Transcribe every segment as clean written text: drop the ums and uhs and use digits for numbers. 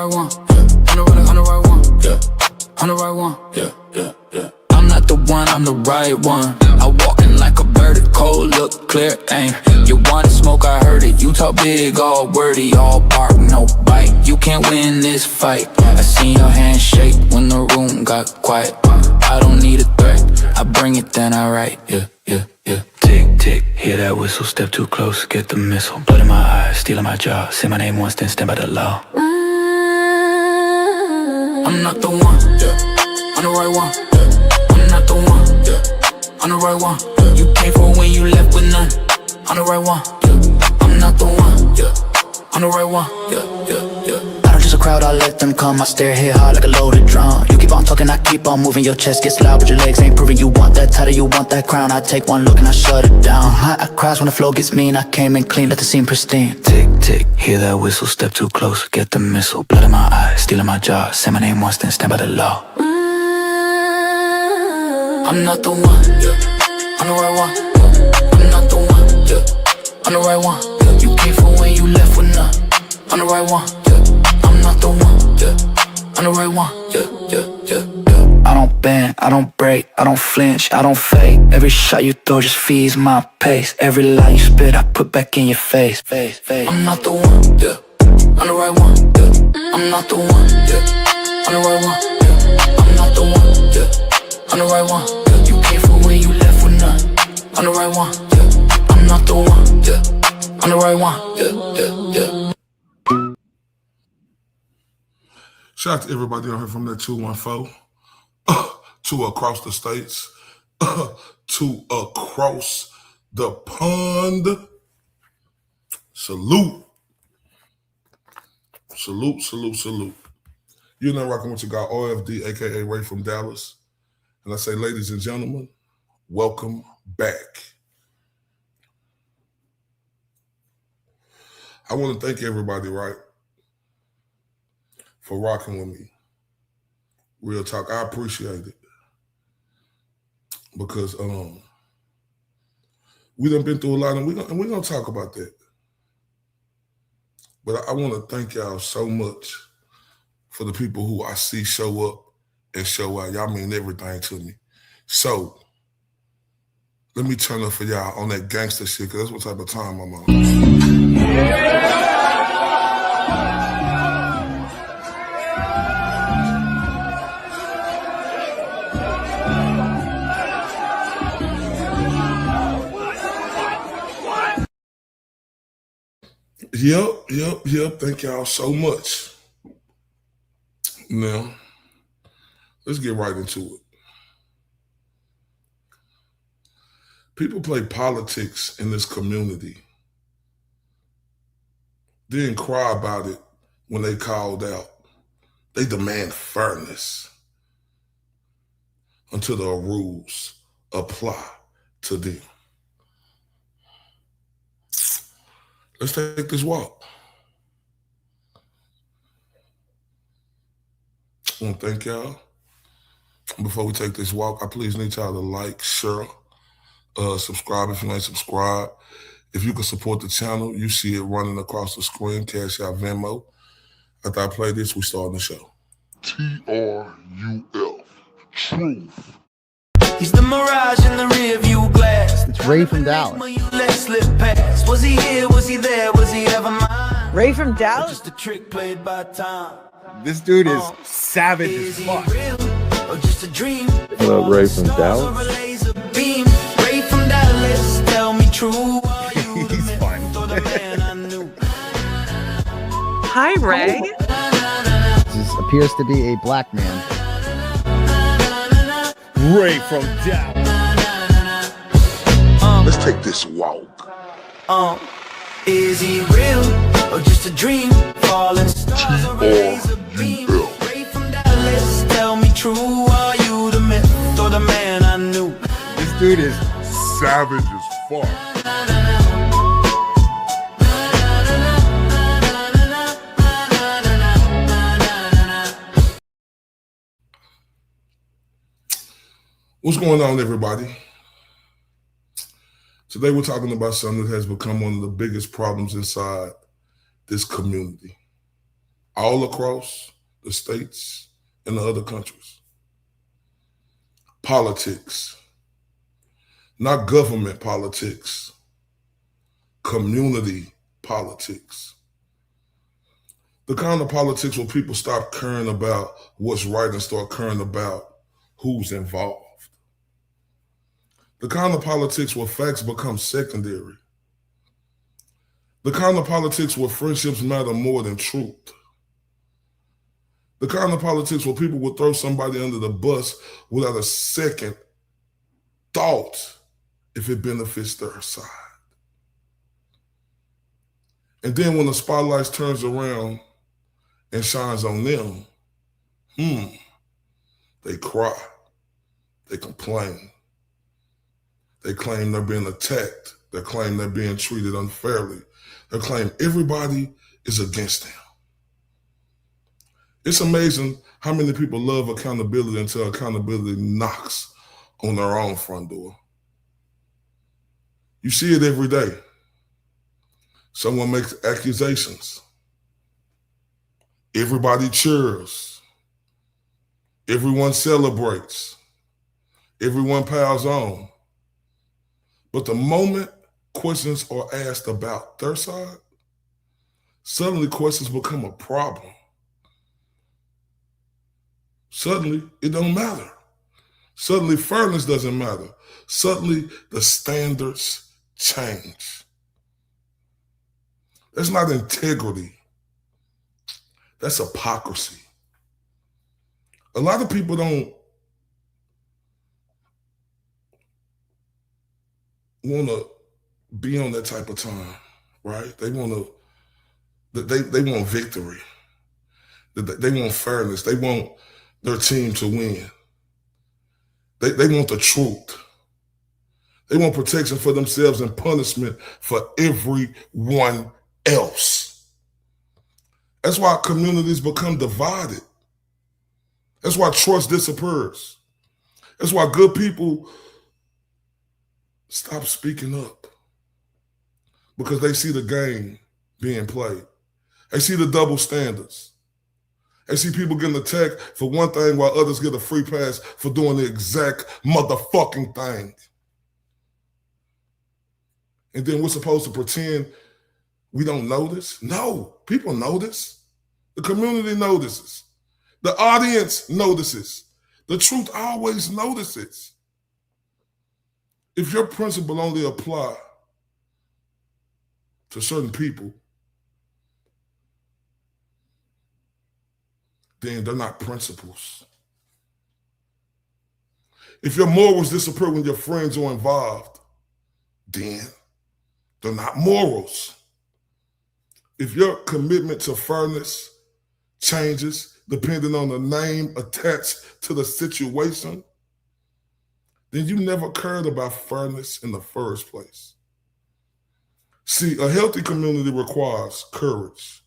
right one, yeah. On the right one, yeah. On the right one, yeah. I'm not the one, I'm the right one. I walk in like a vertical, look clear, aim. You wanna smoke, I heard it. You talk big, all wordy, all bark, no bite. You can't win this fight. I seen your hand shake when the room got quiet. I don't need a threat, I bring it, then I write, yeah. Tick, tick, hear that whistle, step too close, get the missile. Blood in my eyes, stealing my jaw. Say my name once, then stand by the law. I'm not the one, yeah. On the right one, yeah. I'm not the one, yeah. On the right one, yeah. You came for when you left with none. On the right one, yeah. I'm not the one, yeah. On the right one, yeah. I don't just a crowd, I let them come. I stare here hard like a loaded drum. You keep on talking, I keep on moving. Your chest gets loud, but your legs ain't proving. You want that title, you want that crown. I take one look and I shut it down. I crash when the flow gets mean. I came in clean, let the scene pristine. Tick, tick, hear that whistle, step too close, get the missile. Blood in my eyes, stealing my jaw. Say my name once, then stand by the law. I'm not the one, yeah. On the right one, yeah. I'm not the one, yeah. On the right one, yeah. You came for when you left with none. On the right one, yeah. I'm not the one, yeah. On the right one, yeah. I don't bend, I don't break, I don't flinch, I don't fake. Every shot you throw just feeds my pace. Every lie you spit, I put back in your face. I'm not the one, yeah. On the right one, yeah. I'm not the one, yeah. On the right one, yeah. I'm not the one, yeah. On the right one, yeah. You came for when you left with none. On the right one, yeah. I'm not the one, yeah. On the right one, yeah. Shout out to everybody out here from that 214, to across the states, to across the pond. Salute. You're now rocking with your guy, OFD, a.k.a. Ray from Dallas. And I say, ladies and gentlemen, welcome back. I want to thank everybody, right, for rocking with me. Real talk, I appreciate it. Because we done been through a lot, and we're gonna talk about that. But I want to thank y'all so much for the people who I see show up and show out. Y'all mean everything to me. So let me turn up for y'all on that gangster shit, because that's what type of time I'm on. Yep. Thank y'all so much. Now, let's get right into it. People play politics in this community, then cry about it when they called out. They demand fairness until the rules apply to them. Let's take this walk. I want to thank y'all. Before we take this walk, I please need y'all to like, share, subscribe if you ain't subscribed. If you can support the channel, you see it running across the screen, Cash Out, Venmo. After I play this, we start the show. TRUF, Truth. He's the mirage in the rear view glass. It's Ray from Dallas. Was he here? Was he there? Was he ever mine? Ray from Dallas? Just a trick played by time. This dude is savage as fuck. Or just a dream? What up, Ray from Dallas? Ray from Dallas, tell me true. He's fun. Hi, Ray. This appears to be a black man. Ray from Dallas. Let's take this walk. Is he real or just a dream? Falling stars or a laser beam? Ray from Dallas, tell me true. Are you the myth or the man I knew? This dude is Savage as fuck. What's going on, everybody? Today we're talking about something that has become one of the biggest problems inside this community. all across the states and the other countries. Politics, not government politics, community politics. The kind of politics where people stop caring about what's right and start caring about who's involved. The kind of politics where facts become secondary. The kind of politics where friendships matter more than truth. The kind of politics where people will throw somebody under the bus without a second thought if it benefits their side. And then when the spotlight turns around and shines on them, they cry, they complain, they claim they're being attacked, they claim they're being treated unfairly, they claim everybody is against them. It's amazing how many people love accountability until accountability knocks on their own front door. You see it every day. Someone makes accusations. Everybody cheers. Everyone celebrates. Everyone piles on. But the moment questions are asked about their side, suddenly questions become a problem. Suddenly, it don't matter. Suddenly, fairness doesn't matter. Suddenly, the standards change. That's not integrity. That's hypocrisy. A lot of people don't want to be on that type of time, right? They want victory. They want fairness. They want their team to win. They want the truth. They want protection for themselves and punishment for everyone else. That's why communities become divided. That's why trust disappears. That's why good people stop speaking up, because they see the game being played. They see the double standards. They see people getting attacked for one thing while others get a free pass for doing the exact motherfucking thing. And then we're supposed to pretend we don't notice? No, people notice. The community notices. The audience notices. The truth always notices. If your principle only apply to certain people, then they're not principles. If your morals disappear when your friends are involved, then they're not morals. If your commitment to fairness changes depending on the name attached to the situation, then you never cared about fairness in the first place. See, a healthy community requires courage.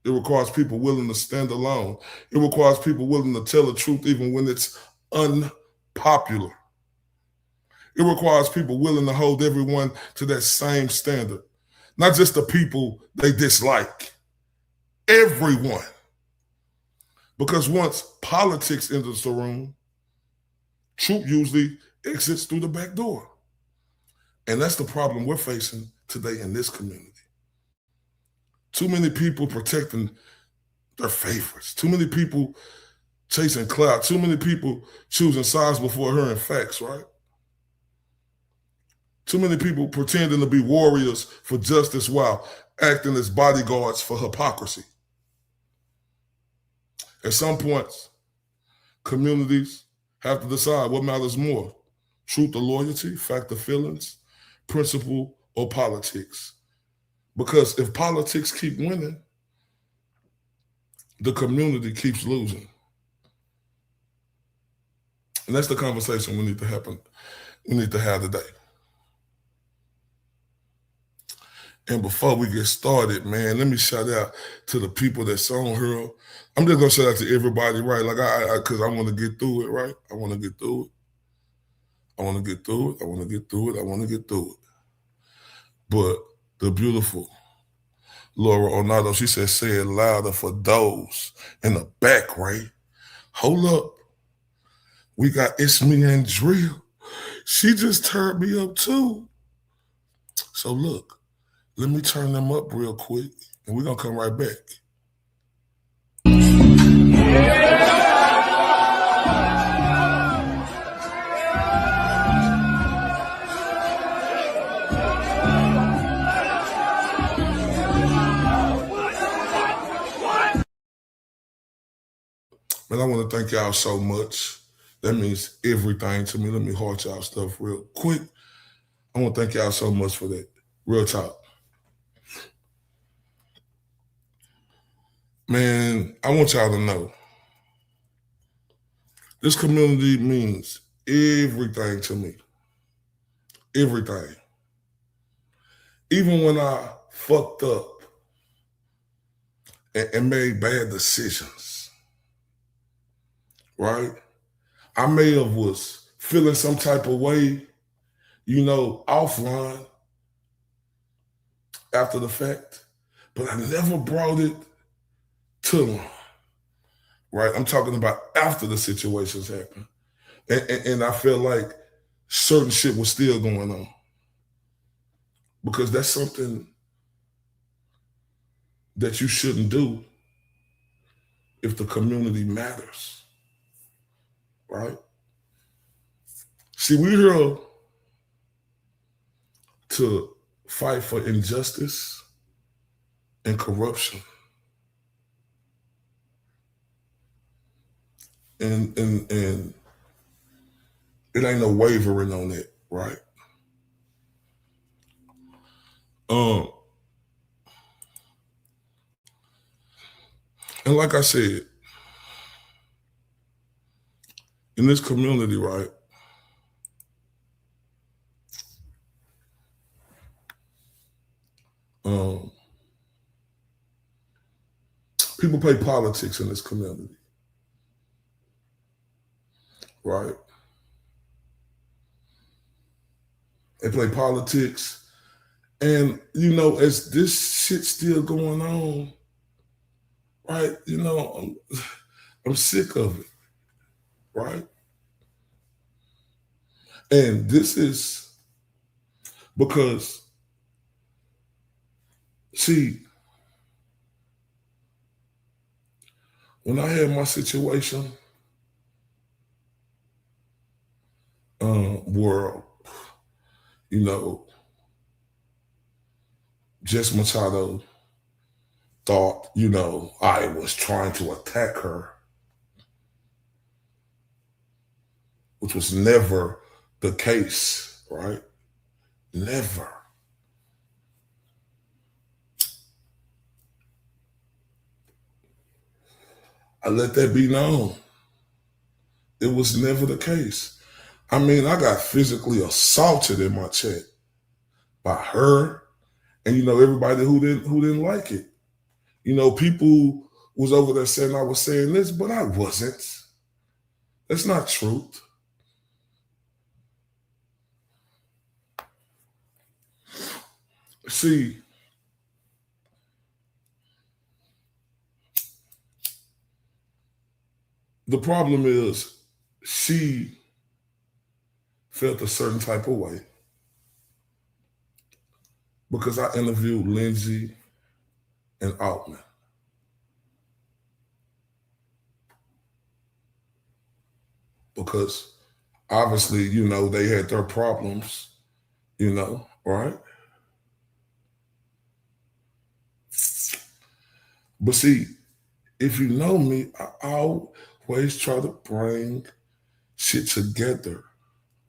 It requires people willing to stand alone. It requires people willing to tell the truth even when it's unpopular. It requires people willing to hold everyone to that same standard, not just the people they dislike, everyone. Because once politics enters the room, truth usually exits through the back door. And that's the problem we're facing today in this community. Too many people protecting their favorites. Too many people chasing clout. Too many people choosing sides before hearing facts, right? Too many people pretending to be warriors for justice while acting as bodyguards for hypocrisy. At some points, communities have to decide what matters more: truth or loyalty, fact or feelings, principle or politics. Because if politics keep winning, the community keeps losing. And that's the conversation we need to have today. And before we get started, man, let me shout out to the people that's on here. I'm just gonna shout out to everybody, right? Like because I want to get through it, right? I want to get through it. But the beautiful, Laura Ornado, she said, say it louder for those in the back, Ray. Hold up. We got It's Me and Drill. She just turned me up too. So look, let me turn them up real quick and we're going to come right back. Man, I want to thank y'all so much. That means everything to me. Let me heart y'all stuff real quick. I want to thank y'all so much for that. Real talk. Man, I want y'all to know this community means everything to me. Everything. Even when I fucked up and made bad decisions, right? I may have was feeling some type of way, offline after the fact, but I never brought it to them, right? I'm talking about after the situations happened. And I felt like certain shit was still going on because that's something that you shouldn't do if the community matters, right? See, we're here to fight for injustice and corruption. And it ain't no wavering on that, right? And like I said, in this community, right, people play politics in this community, right? They play politics. And, as this shit's still going on, right, I'm sick of it, right? And this is because, see, when I had my situation, where, Jess Machado thought, I was trying to attack her, which was never the case, right? Never. I let that be known. It was never the case. I mean, I got physically assaulted in my chat by her and, everybody who didn't like it. People was over there saying I was saying this, but I wasn't. That's not truth. See, the problem is she felt a certain type of way because I interviewed Lindsay and Altman. Because obviously, they had their problems, right? But see, if you know me, I always try to bring shit together,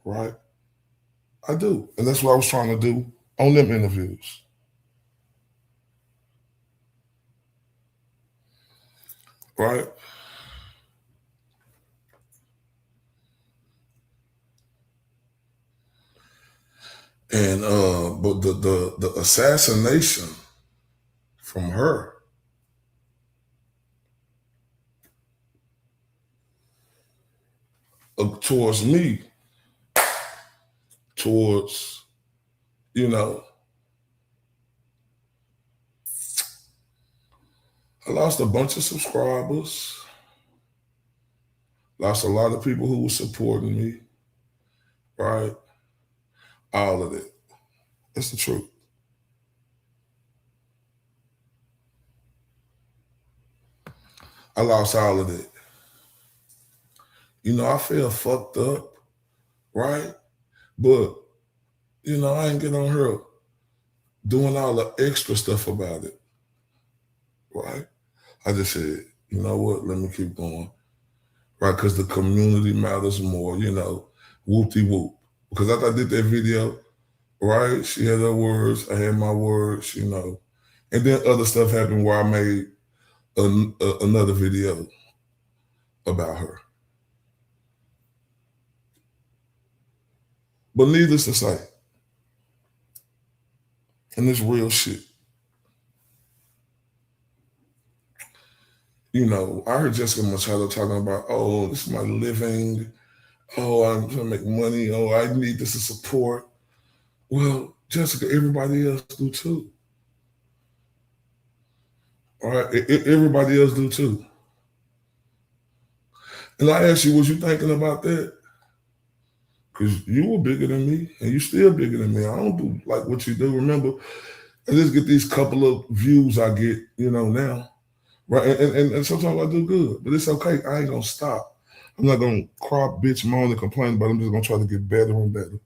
right? I do. And that's what I was trying to do on them interviews. Right? And but the assassination from her towards me, towards, I lost a bunch of subscribers. Lost a lot of people who were supporting me, right? All of it. It's the truth. I lost all of it. You know, I feel fucked up, right? But, you know, I ain't get on her doing all the extra stuff about it, right? I just said, you know what, let me keep going, right? Because the community matters more, you know, whoop-de-whoop. Because after I did that video, right, she had her words, I had my words, you know. And then other stuff happened where I made another video about her. But needless to say, and this real shit, you know, I heard Jessica Machado talking about, oh, this is my living. Oh, I'm trying to make money. Oh, I need this to support. Well, Jessica, everybody else do too. All right, everybody else do too. And I asked you, was you thinking about that? Because you were bigger than me, and you still bigger than me. I don't do like what you do. Remember, I just get these couple of views I get, you know, now. Right, and sometimes I do good, but it's okay. I ain't gonna stop. I'm not gonna cry, bitch, moan, and complain about it. I'm just gonna try to get better and better.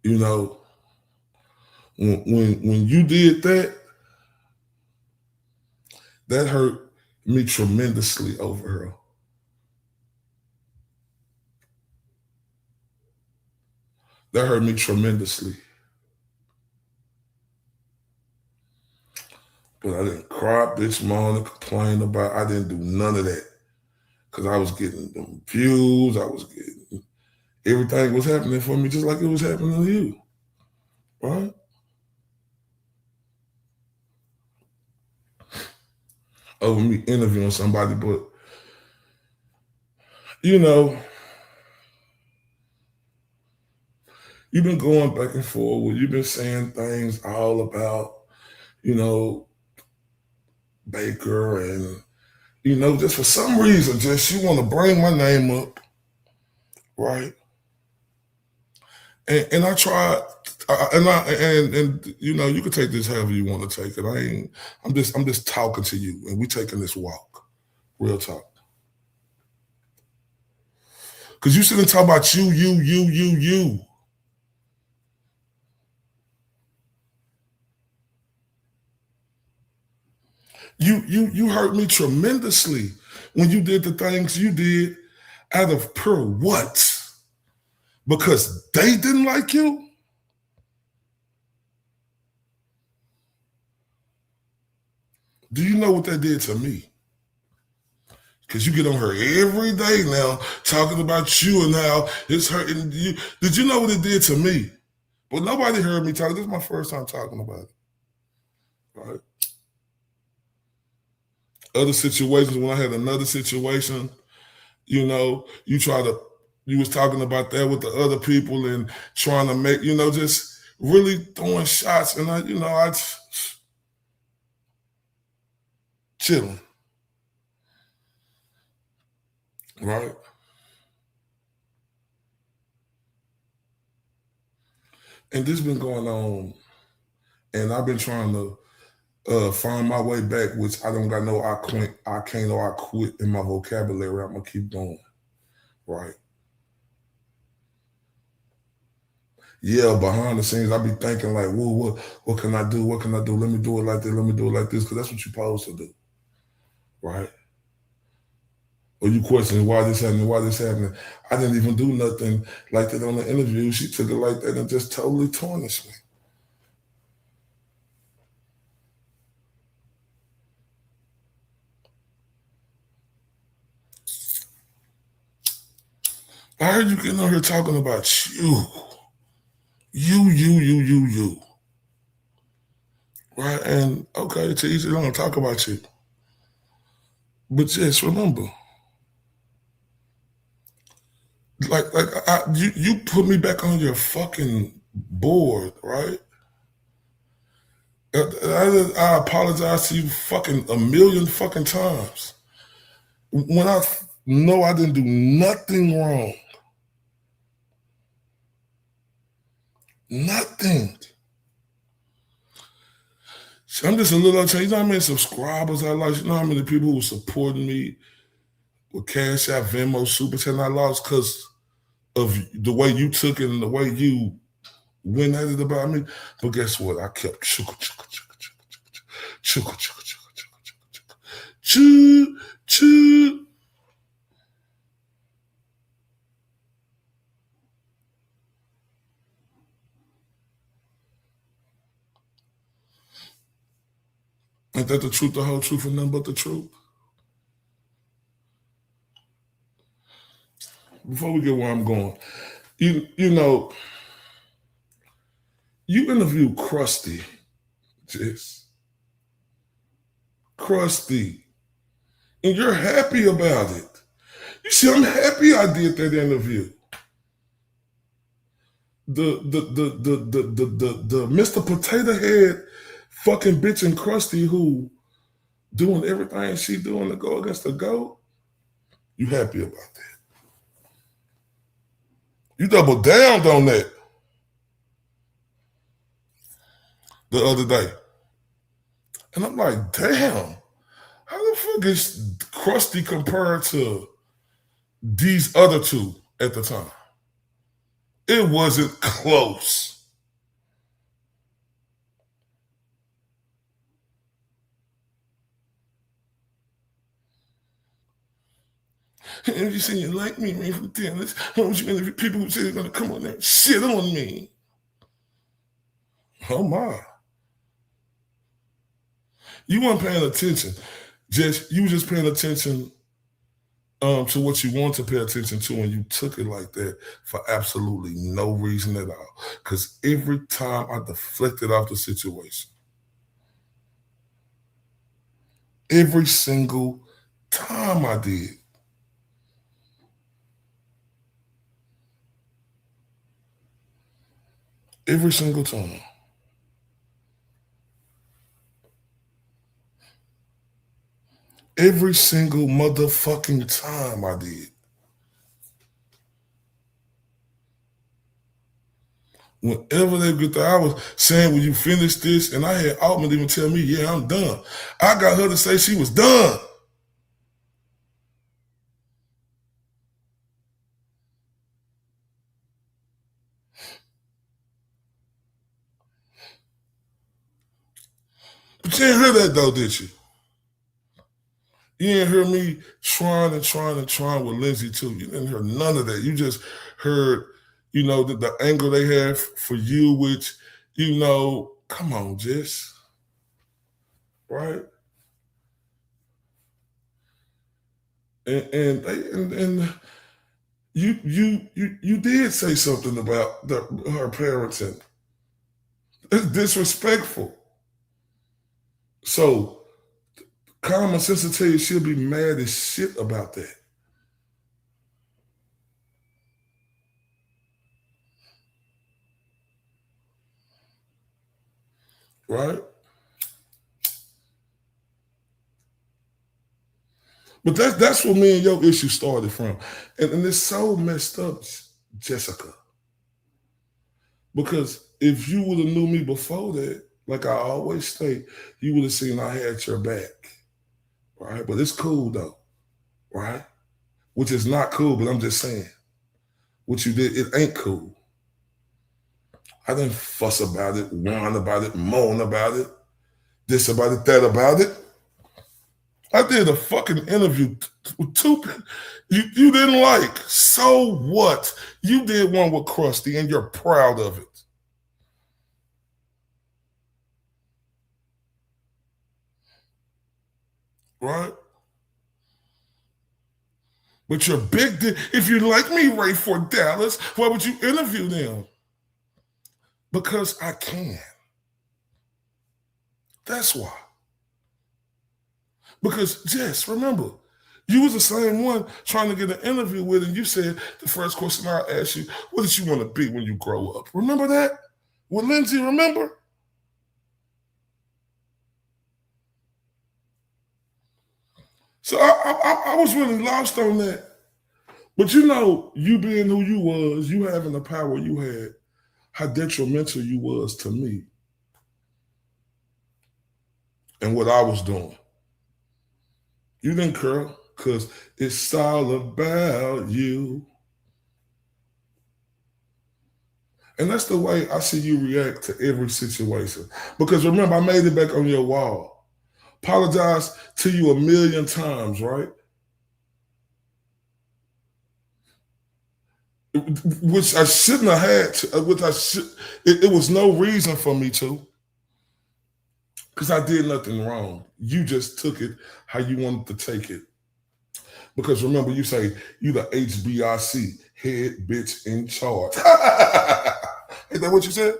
You know, when you did that, that hurt me tremendously over her. That hurt me tremendously. But I didn't cry, bitch, moan, and complain about it. I didn't do none of that. Because I was getting them views. I was getting, everything was happening for me just like it was happening to you. Right? Over me interviewing somebody, but, you know, you've been going back and forth. You've been saying things all about, you know, Baker and, you know, just for some reason, just you want to bring my name up, right? And I tried, and you know, you can take this however you want to take it. I'm just talking to you, and we taking this walk, real talk. Because you sit and talk about you. You hurt me tremendously when you did the things you did out of pure what? Because they didn't like you? Do you know what that did to me? Because you get on her every day now talking about you and how it's hurting you. Did you know what it did to me? But nobody heard me talk. This is my first time talking about it. Right? Other situations, when I had another situation, you know, you was talking about that with the other people and trying to make, you know, just really throwing shots. And I chilling. Right? And this been going on, and I've been trying to find my way back, which I don't got no I can't or I quit in my vocabulary. I'm gonna keep going. Right? Yeah, behind the scenes, I be thinking like, whoa, what can I do? What can I do? Let me do it like this. Let me do it like this, because that's what you're supposed to do. Right? Or you question why this happening. I didn't even do nothing like that on the interview. She took it like that and just totally tarnished me. I heard you getting on here talking about you. You. Right? And okay, to each his own, talk about you. But just remember, you put me back on your fucking board, right? I apologize to you fucking a million fucking times. When I know I didn't do nothing wrong. Nothing. So I'm just a little upset. You know how many subscribers I lost? You know how many people who supporting me with Cash App, Venmo, Super Chat I lost because of the way you took it and the way you went at it about me? But guess what? I kept choo. Ain't that the truth, the whole truth, and nothing but the truth? Before we get where I'm going, you know, you interviewed Krusty, just Krusty, and you're happy about it. You see, I'm happy I did that interview. The Mr. Potato Head fucking bitch and Krusty who doing everything she doing to go against the GOAT. You happy about that? You doubled down on that the other day. And I'm like, damn, how the fuck is Krusty compared to these other two at the time? It wasn't close. And you say you like me, man, from tennis. Why would you interview people who say they're gonna come on there and shit on me? Oh my. You weren't paying attention. You were just paying attention to what you want to pay attention to, and you took it like that for absolutely no reason at all. Because every time I deflected off the situation, every single time I did. Every single time. Every single motherfucking time I did. Whenever they get there, I was saying, will you finish this? And I had Altman even tell me, yeah, I'm done. I got her to say she was done. But you didn't hear that though, did you? You didn't hear me trying with Lindsay too. You didn't hear none of that. You just heard, the anger they have for you, which, come on, Jess. Right? And you did say something about her parenting. It's disrespectful. So common sense will tell you she'll be mad as shit about that. Right? But that's where me and your issue started from. And it's so messed up, Jessica. Because if you would have knew me before that, like I always say, you would have seen I had your back. Right? But it's cool though. Right? Which is not cool, but I'm just saying. What you did, it ain't cool. I didn't fuss about it, whine about it, moan about it, this about it, that about it. I did a fucking interview with two people you didn't like. So what? You did one with Krusty and you're proud of it. Right? But you're big. If you like me, Ray for Dallas, why would you interview them? Because I can. That's why. Because, Jess, remember, you was the same one trying to get an interview with, and you said the first question I asked you, what did you want to be when you grow up? Remember that? With Lindsay, remember? So I was really lost on that. But you know, you being who you was, you having the power you had, how detrimental you was to me and what I was doing. You didn't care because it's all about you. And that's the way I see you react to every situation. Because remember, I made it back on your wall. Apologize to you a million times, right? Which I shouldn't have had to, which I should, it was no reason for me to. Because I did nothing wrong. You just took it how you wanted to take it. Because remember, you say you the HBIC, head bitch in charge. Ain't that what you said?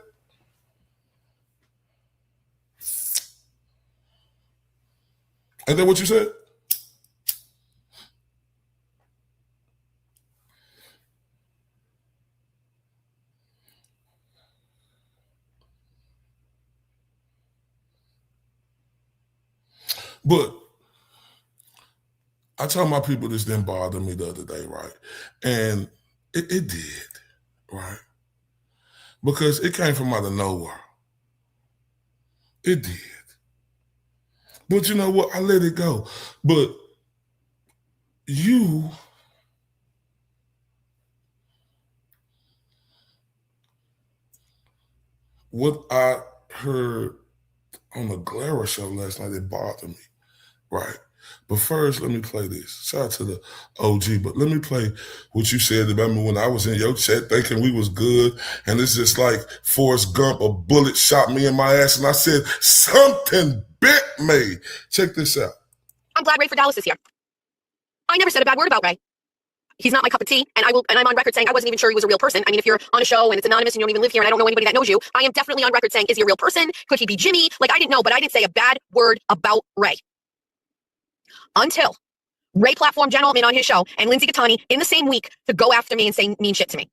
Ain't that what you said? But I tell my people this didn't bother me the other day, right? And it did, right? Because it came from out of nowhere. It did. But you know what? I let it go. But you, what I heard on the Glera show last night, it bothered me, right? But first, let me play this. Shout out to the OG, but let me play what you said about me when I was in your chat thinking we was good, and it's just like Forrest Gump, a bullet shot me in my ass, and I said, something bit me. Check this out. I'm glad Ray for Dallas is here. I never said a bad word about Ray. He's not my cup of tea, and I'm on record saying I wasn't even sure he was a real person. I mean, if you're on a show and it's anonymous and you don't even live here and I don't know anybody that knows you, I am definitely on record saying, is he a real person? Could he be Jimmy? Like, I didn't know, but I didn't say a bad word about Ray. Until Ray platformed Gentleman on his show and Lindsay Gattani in the same week to go after me and say mean shit to me.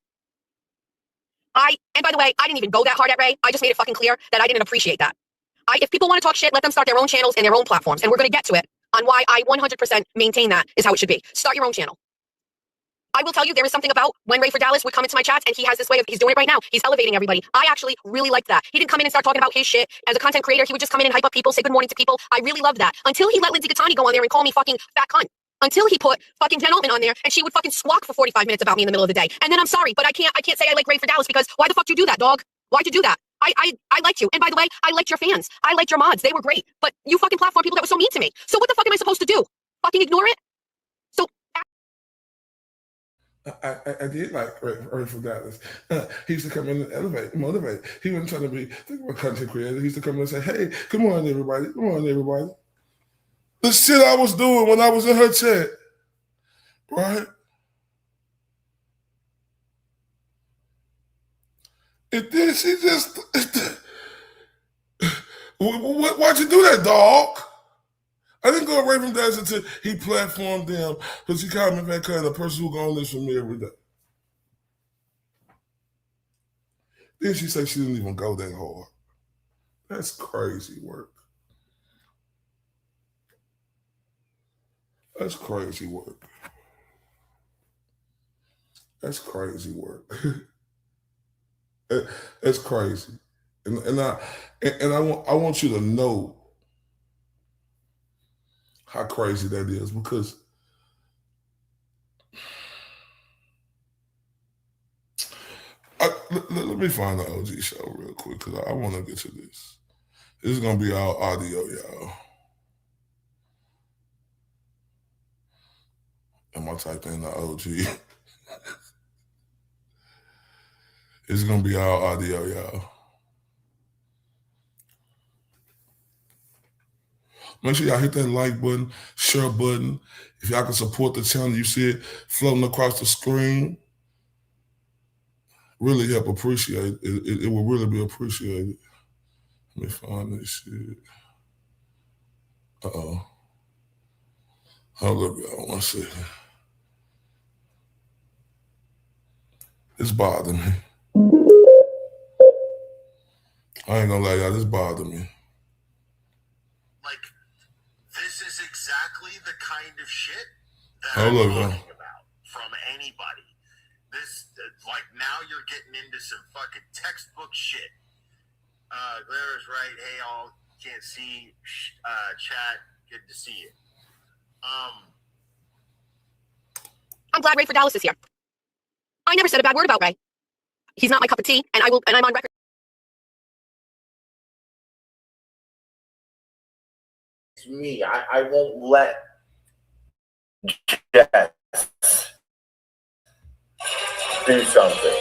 And by the way, I didn't even go that hard at Ray. I just made it fucking clear that I didn't appreciate that. If people want to talk shit, let them start their own channels and their own platforms, and we're going to get to it on why I 100% maintain that is how it should be. Start your own channel. I will tell you, there is something about when Ray for Dallas would come into my chats, and he has this way of, he's doing it right now. He's elevating everybody. I actually really liked that. He didn't come in and start talking about his shit. As a content creator, he would just come in and hype up people, say good morning to people. I really loved that. Until he let Lindsay Gattani go on there and call me fucking fat cunt. Until he put fucking Jen Altman on there, and she would fucking squawk for 45 minutes about me in the middle of the day. And then I'm sorry, but I can't say I like Ray for Dallas, because why the fuck do you do that, dog? Why'd you do that? I liked you. And by the way, I liked your fans. I liked your mods. They were great. But you fucking platform people that were so mean to me. So what the fuck am I supposed to do? Fucking ignore it? So I did like Ray from Dallas. He used to come in and elevate, motivate. He wasn't trying to be a content creator. He used to come in and say, hey, come on, everybody. Come on, everybody. The shit I was doing when I was in her chat, right? And then she just, why'd you do that, dog? I didn't go away from that until he platformed them, because he called me back the person who gonna listen to me every day. Then she said she didn't even go that hard. That's crazy work. That's crazy work. That's crazy work. That's crazy. And I want you to know how crazy that is, because let me find the OG show real quick, because I want to get to this. This is going to be all audio, y'all. I'm going to type in the OG. It's going to be all audio, y'all. Make sure y'all hit that like button, share button. If y'all can support the channel, you see it floating across the screen. Really help appreciate it. It will really be appreciated. Let me find this shit. Uh-oh. Hold up, y'all. 1 second. It's bothering me. I ain't gonna lie, y'all. This bothered me. Like, this is exactly the kind of shit that Hold I'm on, bro. talking about from anybody. This, like, now you're getting into some fucking textbook shit. Clara's right. Hey, all can't see chat. Good to see you. I'm glad Ray for Dallas is here. I never said a bad word about Ray. He's not my cup of tea, and I'm on record. It's me. I won't let Jess do something.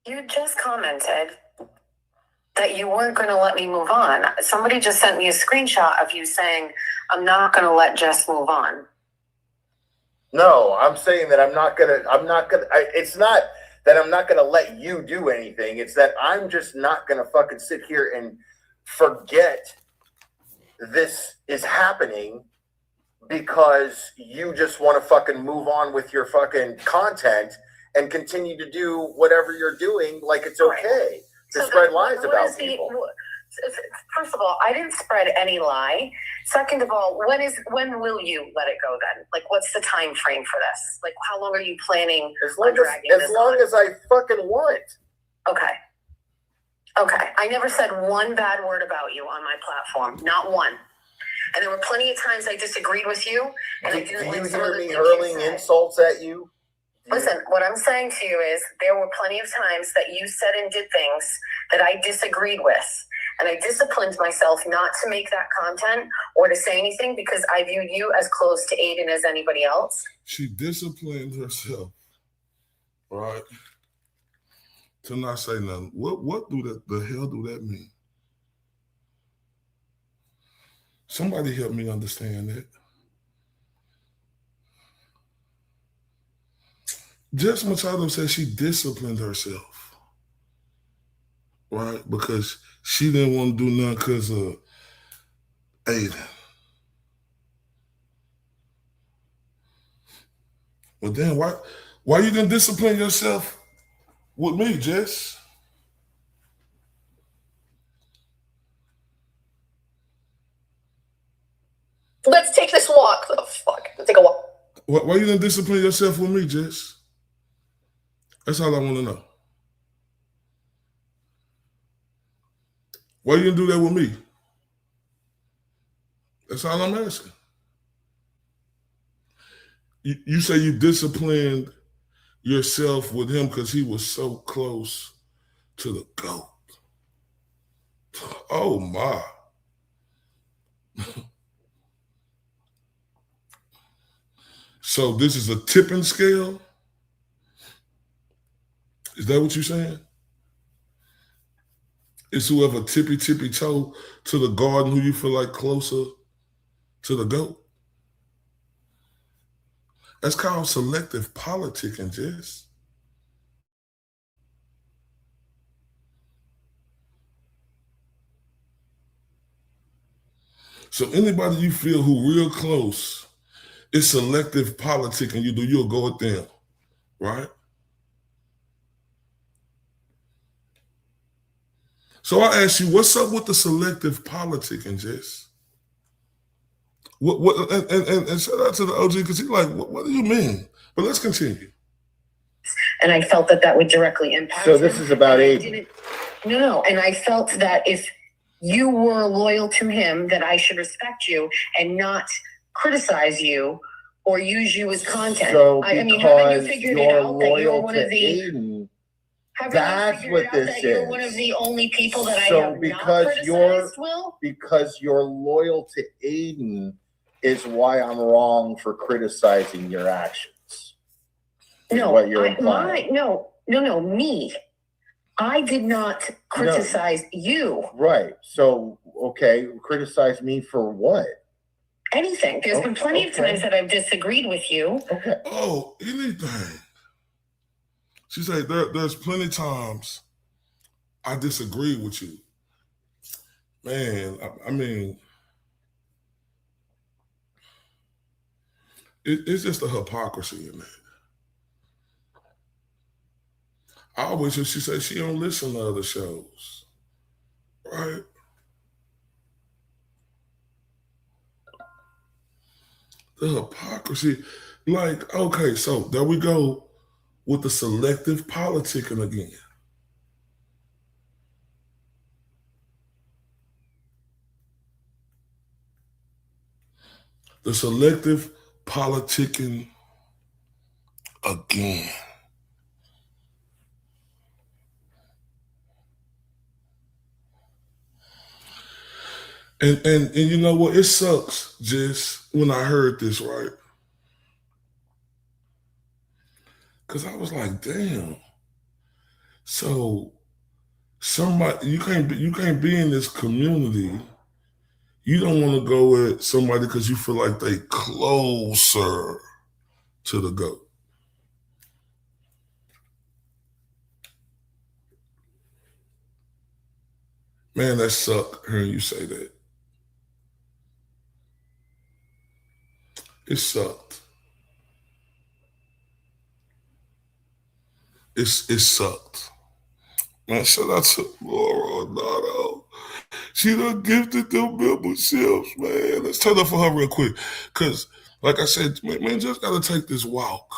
You just commented that you weren't going to let me move on. Somebody just sent me a screenshot of you saying, I'm not going to let Jess move on. No, I'm saying that I'm not gonna, it's not that I'm not gonna let you do anything. It's that I'm just not gonna fucking sit here and forget this is happening because you just want to fucking move on with your fucking content and continue to do whatever you're doing like it's okay to spread lies about people. First of all, I didn't spread any lie. Second of all, when will you let it go then? Like, what's the time frame for this? Like, how long are you planning on dragging this on? As long as I fucking want. Okay. I never said one bad word about you on my platform. Not one. And there were plenty of times I disagreed with you. And I didn't like some of the things you said. Do you hear me hurling insults at you? Listen, what I'm saying to you is there were plenty of times that you said and did things that I disagreed with. And I disciplined myself not to make that content or to say anything because I view you as close to Aiden as anybody else. She disciplined herself, right, to not say nothing. What the hell do that mean? Somebody help me understand that. Jess Machado said she disciplined herself, right? Because she didn't want to do nothing because of Aiden. Well, then why you didn't discipline yourself with me, Jess? Let's take this walk. Oh, fuck. Let's take a walk. Why you didn't discipline yourself with me, Jess? That's all I want to know. Why you didn't do that with me? That's all I'm asking. You say you disciplined yourself with him because he was so close to the GOAT. Oh, my. So this is a tipping scale? Is that what you're saying? It's whoever tippy toe to the garden who you feel like closer to the GOAT? That's called selective politicking, Jess. So anybody you feel who real close, it's selective politicking you do, you'll go with them, right? So I ask you, what's up with the selective politicking, Jess? And shout out to the OG because he's like, what do you mean? But let's continue. And I felt that would directly impact So this is about Aiden. No. And I felt that if you were loyal to him, that I should respect you and not criticize you or use you as content. So haven't you figured it out that you're one of the Aiden, that's what this is. You're one of the only people that I have not criticized, Will? Because you're loyal to Aiden is why I'm wrong for criticizing your actions. No, what you're implying. Me. I did not criticize you. Right. So, okay, criticize me for what? Anything. There's been plenty of times that I've disagreed with you. Okay. Oh, anything. She said there's plenty of times I disagree with you. Man, I mean, it's just a hypocrisy in that. I always hear she say she don't listen to other shows, right? The hypocrisy. Like, okay, so there we go with the selective politicking again. The selective politicking again. And you know what? It sucks just when I heard this, right? Because I was like, damn. So somebody you can't be in this community. You don't want to go with somebody because you feel like they closer to the GOAT. Man, that sucked hearing you say that. It sucked. It sucked. Man, shout out to Laura Donato. She done gifted them memberships, man. Let's turn up for her real quick. Because, like I said, man, just got to take this walk.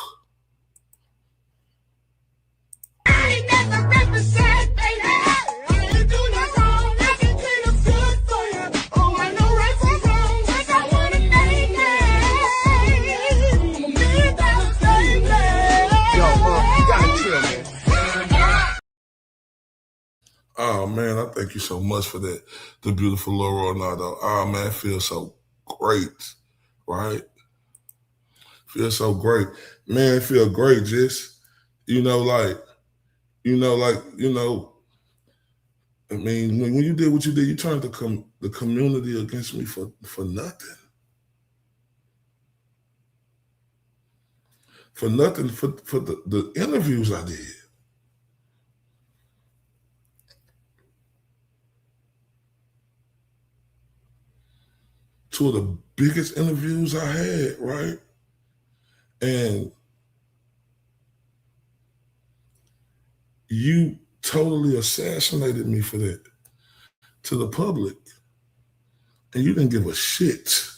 Oh, man, I thank you so much for that. The beautiful Laura Arnado. Oh, man, it feels so great, right? Feels so great. Man, it feel great, just, I mean, when you did what you did, you turned the community against me for nothing. For nothing, for the interviews I did. Two of the biggest interviews I had, right? And you totally assassinated me for that to the public. And you didn't give a shit.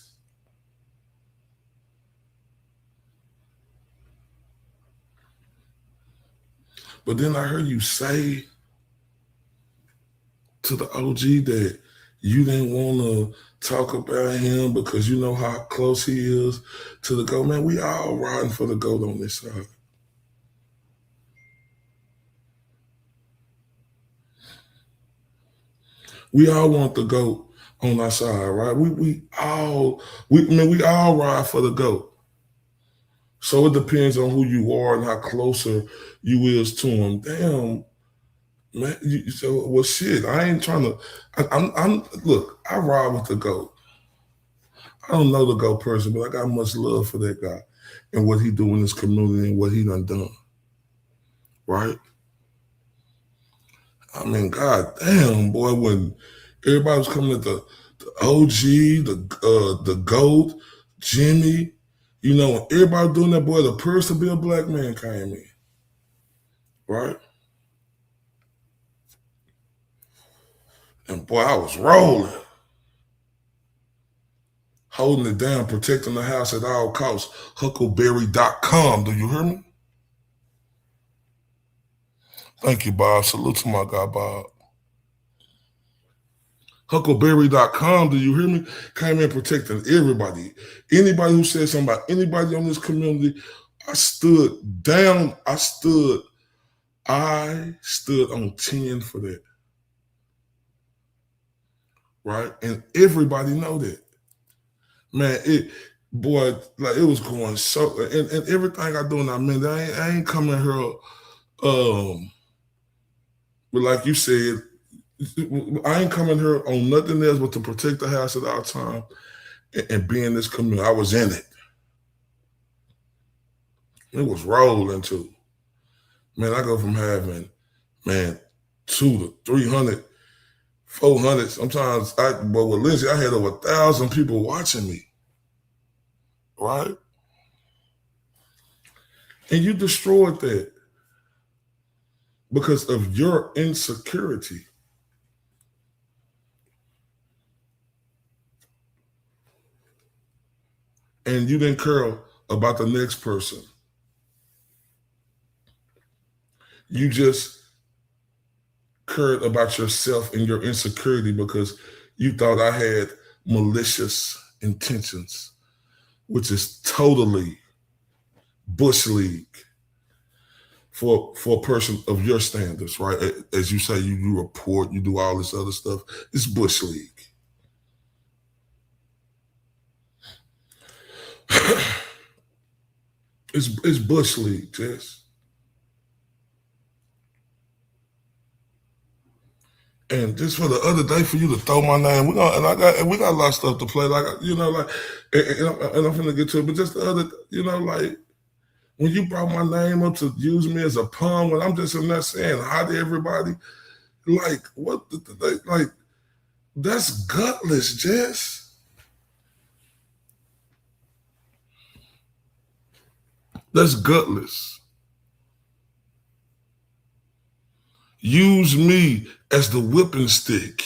But then I heard you say to the OG that you didn't want to talk about him because you know how close he is to the GOAT. Man, we all riding for the GOAT on this side. We all want the GOAT on our side, right? We all ride for the GOAT. So it depends on who you are and how closer you is to him. Damn, man. Shit. I ain't trying to. Look, I ride with the GOAT. I don't know the GOAT person, but I got much love for that guy and what he do in this community and what he done. Right? I mean, god damn, boy, when everybody was coming at the OG, the GOAT, Jimmy, when everybody doing that, boy, the Purse to Be a Black Man came in. Right? And boy, I was rolling. Holding it down, protecting the house at all costs. Huckleberry.com. Do you hear me? Thank you, Bob. Salute to my guy, Bob. Huckleberry.com. Do you hear me? Came in protecting everybody. Anybody who said something about anybody on this community, I stood down. I stood on 10 for that. Right? And everybody know that. Man, it was going so, and everything I do, and I mean, I ain't coming here, but like you said, I ain't coming here on nothing else but to protect the house at all time and be in this community. I was in it. It was rolling too. Man, I go from having, 200 to 300, 400. Sometimes, with Lindsay, I had over 1,000 people watching me. Right? And you destroyed that. because of your insecurity. And you didn't care about the next person. You just cared about yourself and your insecurity because you thought I had malicious intentions, which is totally Bush League for a person of your standards, right? As you say, you report, you do all this other stuff. It's Bush League. It's Bush League, Jess. And just for the other day, for you to throw my name, we got a lot of stuff to play. Like, you know, like, and I'm finna get to it. But just the other, you know, like when you brought my name up to use me as a pawn, when I'm just in there saying hi to everybody, like what? Like that's gutless, Jess. That's gutless. Use me as the whipping stick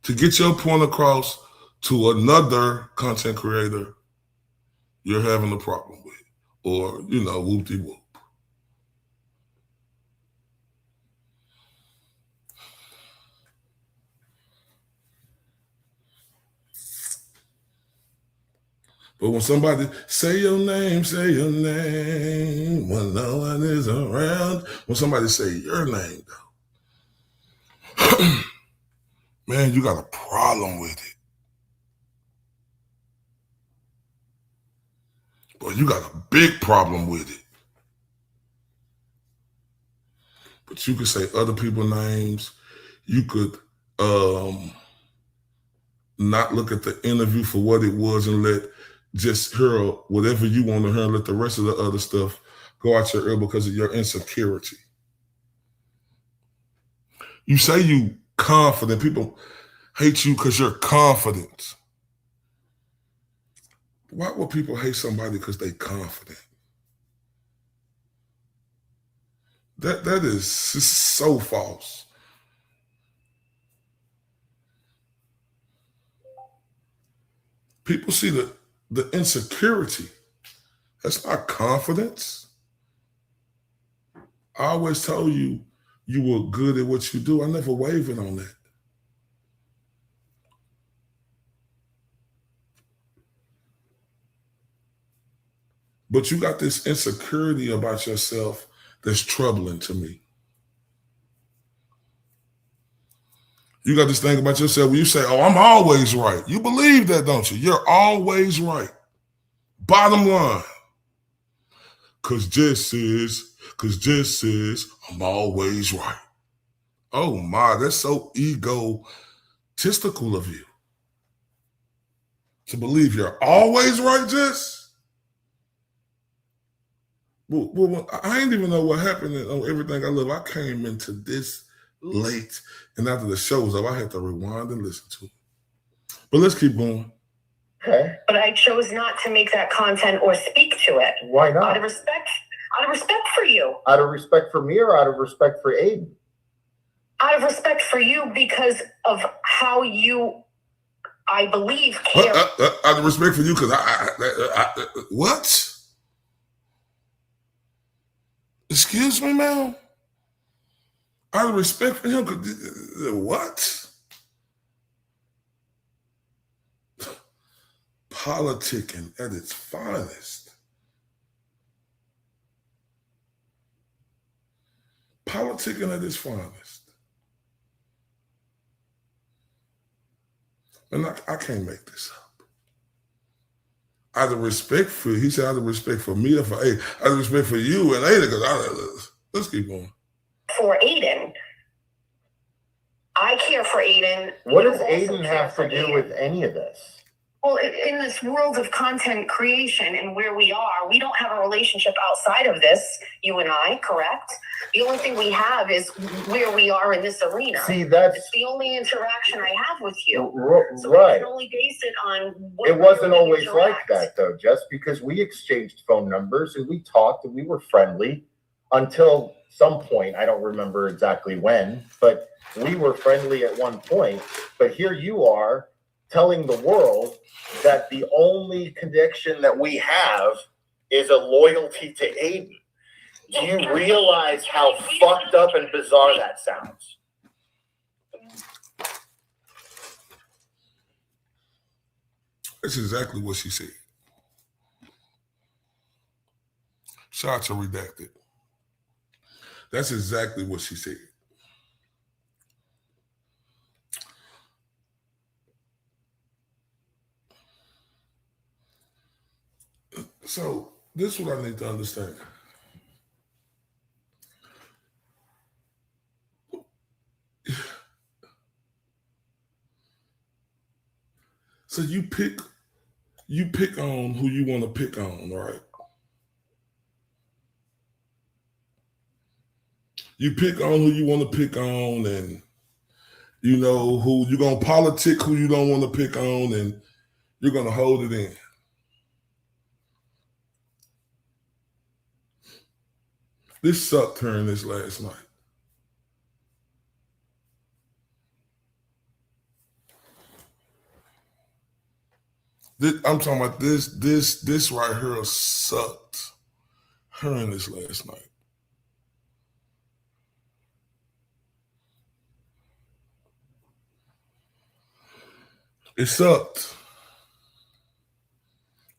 to get your point across to another content creator you're having a problem with, or, you know, whoop-de-whoop. But when somebody say your name, when no one is around, when somebody say your name, though, man, you got a problem with it. But you got a big problem with it. But you could say other people's names. You could not look at the interview for what it was and let just hear whatever you want to hear and let the rest of the other stuff go out your ear because of your insecurity. You say you confident. People hate you because you're confident. Why would people hate somebody because they confident? That is so false. People see the insecurity. That's not confidence. I always told you you were good at what you do. I never wavered on that. But you got this insecurity about yourself that's troubling to me. You got this thing about yourself where you say, oh, I'm always right. You believe that, don't you? You're always right. Bottom line. Cause Jess says, I'm always right. Oh my, that's so egotistical of you. To believe you're always right, Jess? Well, I ain't even know what happened on Everything I Love. I came into this late, and after the show was up, I had to rewind and listen to it. But let's keep going. Okay. But I chose not to make that content or speak to it. Why not? Out of respect for you. Out of respect for me or out of respect for Aiden? Out of respect for you because of how you, I believe, care. Out of respect for you because I what? Excuse me, ma'am? Out of respect for him, what? Politicking at its finest. Politicking at its finest. And I can't make this up. Out of respect for, he said, out of respect for me or for Aiden, out of respect for you and Aiden, because let's keep going. For Aiden. I care for Aiden. What does Aiden have to do with any of this? Well, in this world of content creation and where we are, we don't have a relationship outside of this, you and I, correct? The only thing we have is where we are in this arena. See, it's the only interaction I have with you. So right. we can only base it on what it wasn't always like that, though, just because we exchanged phone numbers and we talked and we were friendly. until some point. I don't remember exactly when, but we were friendly at one point. But here you are telling the world that the only connection that we have is a loyalty to Aiden. Do you realize how fucked up and bizarre that sounds? That's exactly what she said. Shout out to Redacted. That's exactly what she said. So this is what I need to understand. So you pick on who you want to pick on, right? You pick on who you want to pick on, and you know who you're going to politic, who you don't want to pick on, and you're going to hold it in. This sucked her in this last night. I'm talking about this right here sucked her in this last night. It sucked.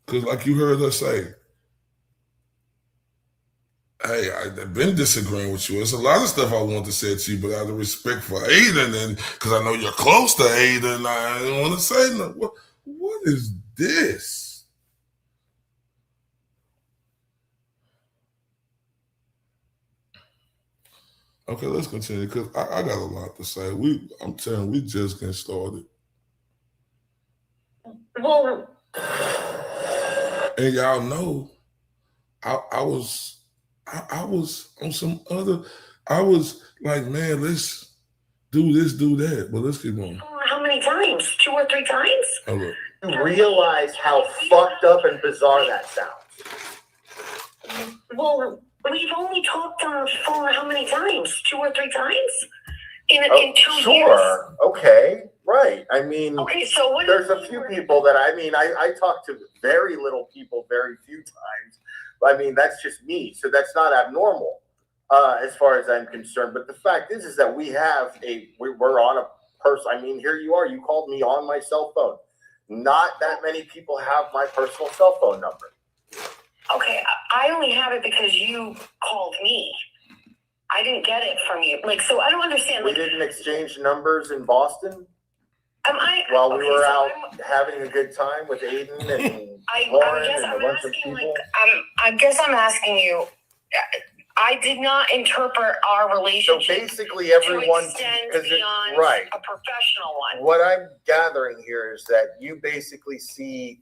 Because like you heard her say, hey, I've been disagreeing with you. There's a lot of stuff I want to say to you, but out of respect for Aiden, and because I know you're close to Aiden, I don't want to say nothing. What is this? Okay, let's continue, because I got a lot to say. I'm telling you, we just getting started. Well, and y'all know, I was on some other. I was like, man, let's do this, do that, but let's keep going. How many times? 2 or 3 times? Oh, look. You realize how fucked up and bizarre that sounds? Well, we've only talked on the phone how many times? 2 or 3 times? In 2 years? Sure. Okay. Right. I mean, okay, so there's a few people that I talk to very little people very few times. I mean, that's just me. So that's not abnormal as far as I'm concerned. But the fact is that we're on a person. I mean, here you are. You called me on my cell phone. Not that many people have my personal cell phone number. Okay, I only have it because you called me. I didn't get it from you. So I don't understand. We didn't exchange numbers in Boston? While we were out having a good time with Aiden and Lauren and a bunch of people? I guess I'm asking you, I did not interpret our relationship so basically everyone, to extend beyond right. a professional one. What I'm gathering here is that you basically see...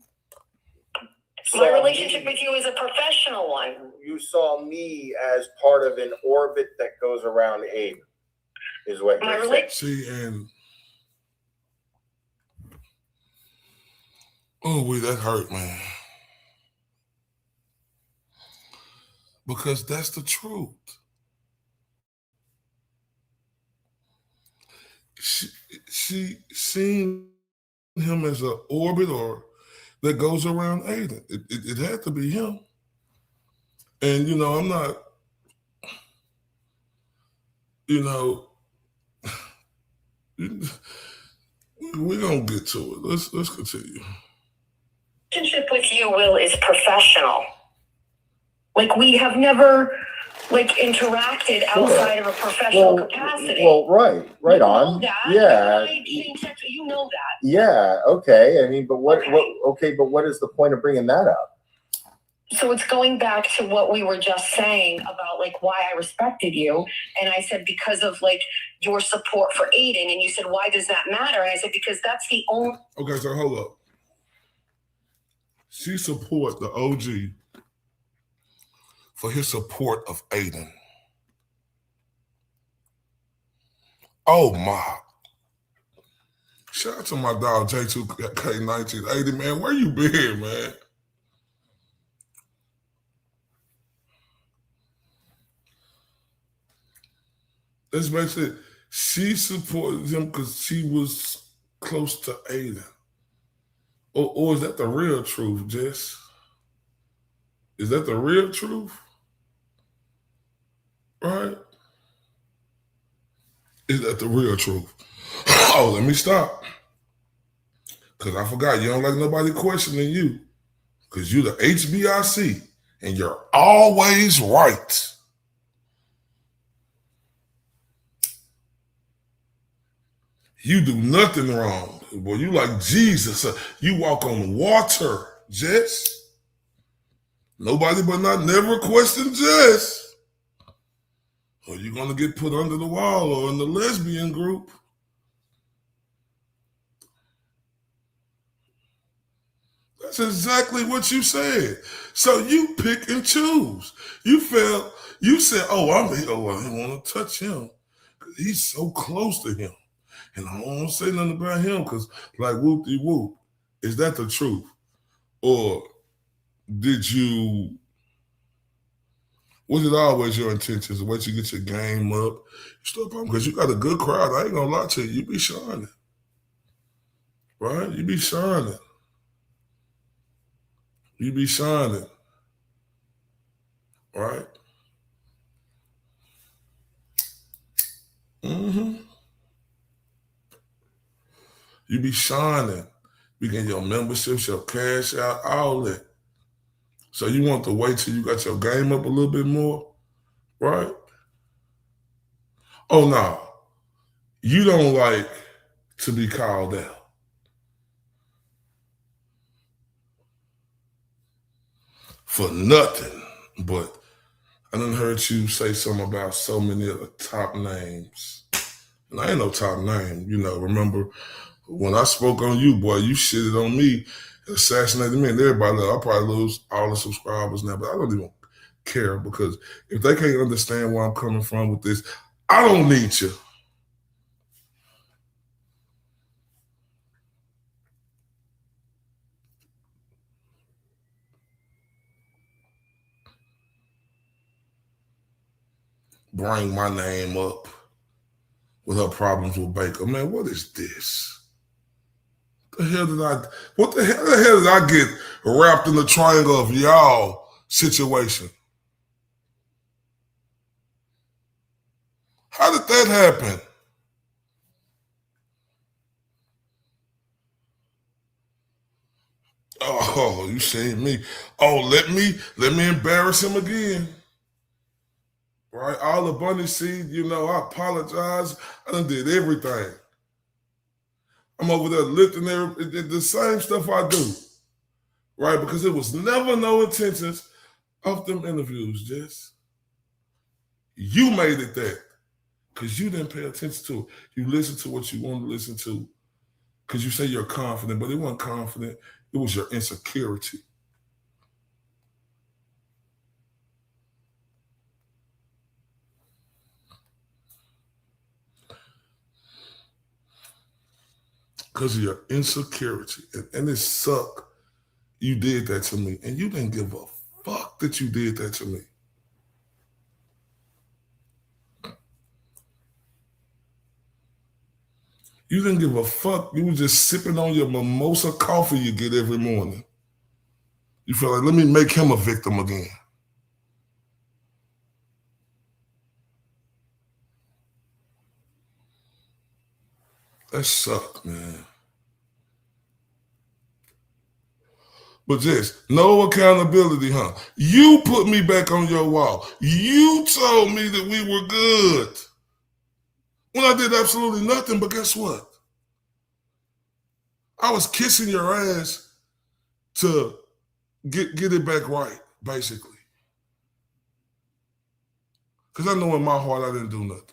My relationship with you is a professional one. You saw me as part of an orbit that goes around Aiden, is what you're saying. See, and... Oh, that hurt, man. Because that's the truth. She seen him as an orbit or that goes around Aiden. It had to be him. And, I'm not, we're going to get to it. Let's continue. Relationship with you, Will, is professional. We have never interacted outside of a professional capacity. Well, right you on. Know that. Yeah. You know that. Yeah. Okay. I mean, but what is the point of bringing that up? So it's going back to what we were just saying about why I respected you. And I said, because of your support for Aiden. And you said, why does that matter? And I said, because that's the only. Okay. So hold up. She support the OG for his support of Aiden. Oh my. Shout out to my dog J2K19. Aiden, man, where you been, man? That's basically, she supported him because she was close to Aiden. Or is that the real truth, Jess? Is that the real truth? Right? Is that the real truth? Oh, let me stop. Because I forgot, you don't like nobody questioning you. Because you the HBIC and you're always right. You do nothing wrong. Boy, you like Jesus. You walk on water, Jess. Nobody but not never question Jess. Or you're going to get put under the wall or in the lesbian group. That's exactly what you said. So you pick and choose. You said, oh, I don't want to touch him. He's so close to him. And I don't want to say nothing about him because, like, whoop-de-whoop. Is that the truth? Or was it always your intentions to wait till you get your game up? Because you got a good crowd. I ain't going to lie to you. You be shining. Right? You be shining. You be shining. Right? Mm-hmm. You be shining. You get your memberships, your cash out, all that. So you want to wait till you got your game up a little bit more, right? Oh, no. You don't like to be called out. For nothing. But I done heard you say something about so many of the top names. And I ain't no top name. Remember when I spoke on you, boy, you shitted on me, assassinated me, and everybody. I'll probably lose all the subscribers now, but I don't even care because if they can't understand where I'm coming from with this, I don't need you. Bring my name up with her problems with Baker. Man, what is this? What the hell did I get wrapped in the triangle of y'all situation? How did that happen? Oh, you seen me. Oh, let me embarrass him again. Right? All the bunny seed, I apologize. I done did everything. I'm over there lifting the same stuff I do. Right? Because it was never no intentions of them interviews, Jess. You made it that. Because you didn't pay attention to it. You listened to what you wanted to listen to. Because you say you're confident, but it wasn't confident. It was your insecurity. Because of your insecurity. And it sucked. You did that to me. And you didn't give a fuck that you did that to me. You didn't give a fuck. You were just sipping on your mimosa coffee you get every morning. You feel like, let me make him a victim again. That sucked, man. But just no accountability, huh? You put me back on your wall. You told me that we were good. When I did absolutely nothing, but guess what? I was kissing your ass to get it back right, basically. Because I know in my heart I didn't do nothing.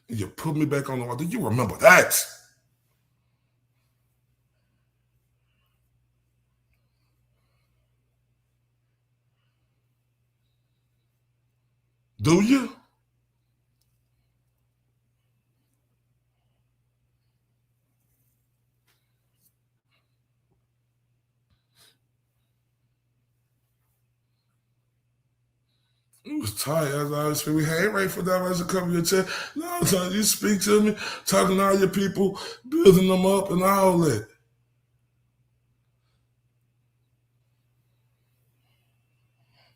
And you put me back on the wall. Do you remember that? Do you? It was tight. As I always feel, we ain't ready for that as a cover your chest. No, son, you speak to me, talking to all your people, building them up and all that.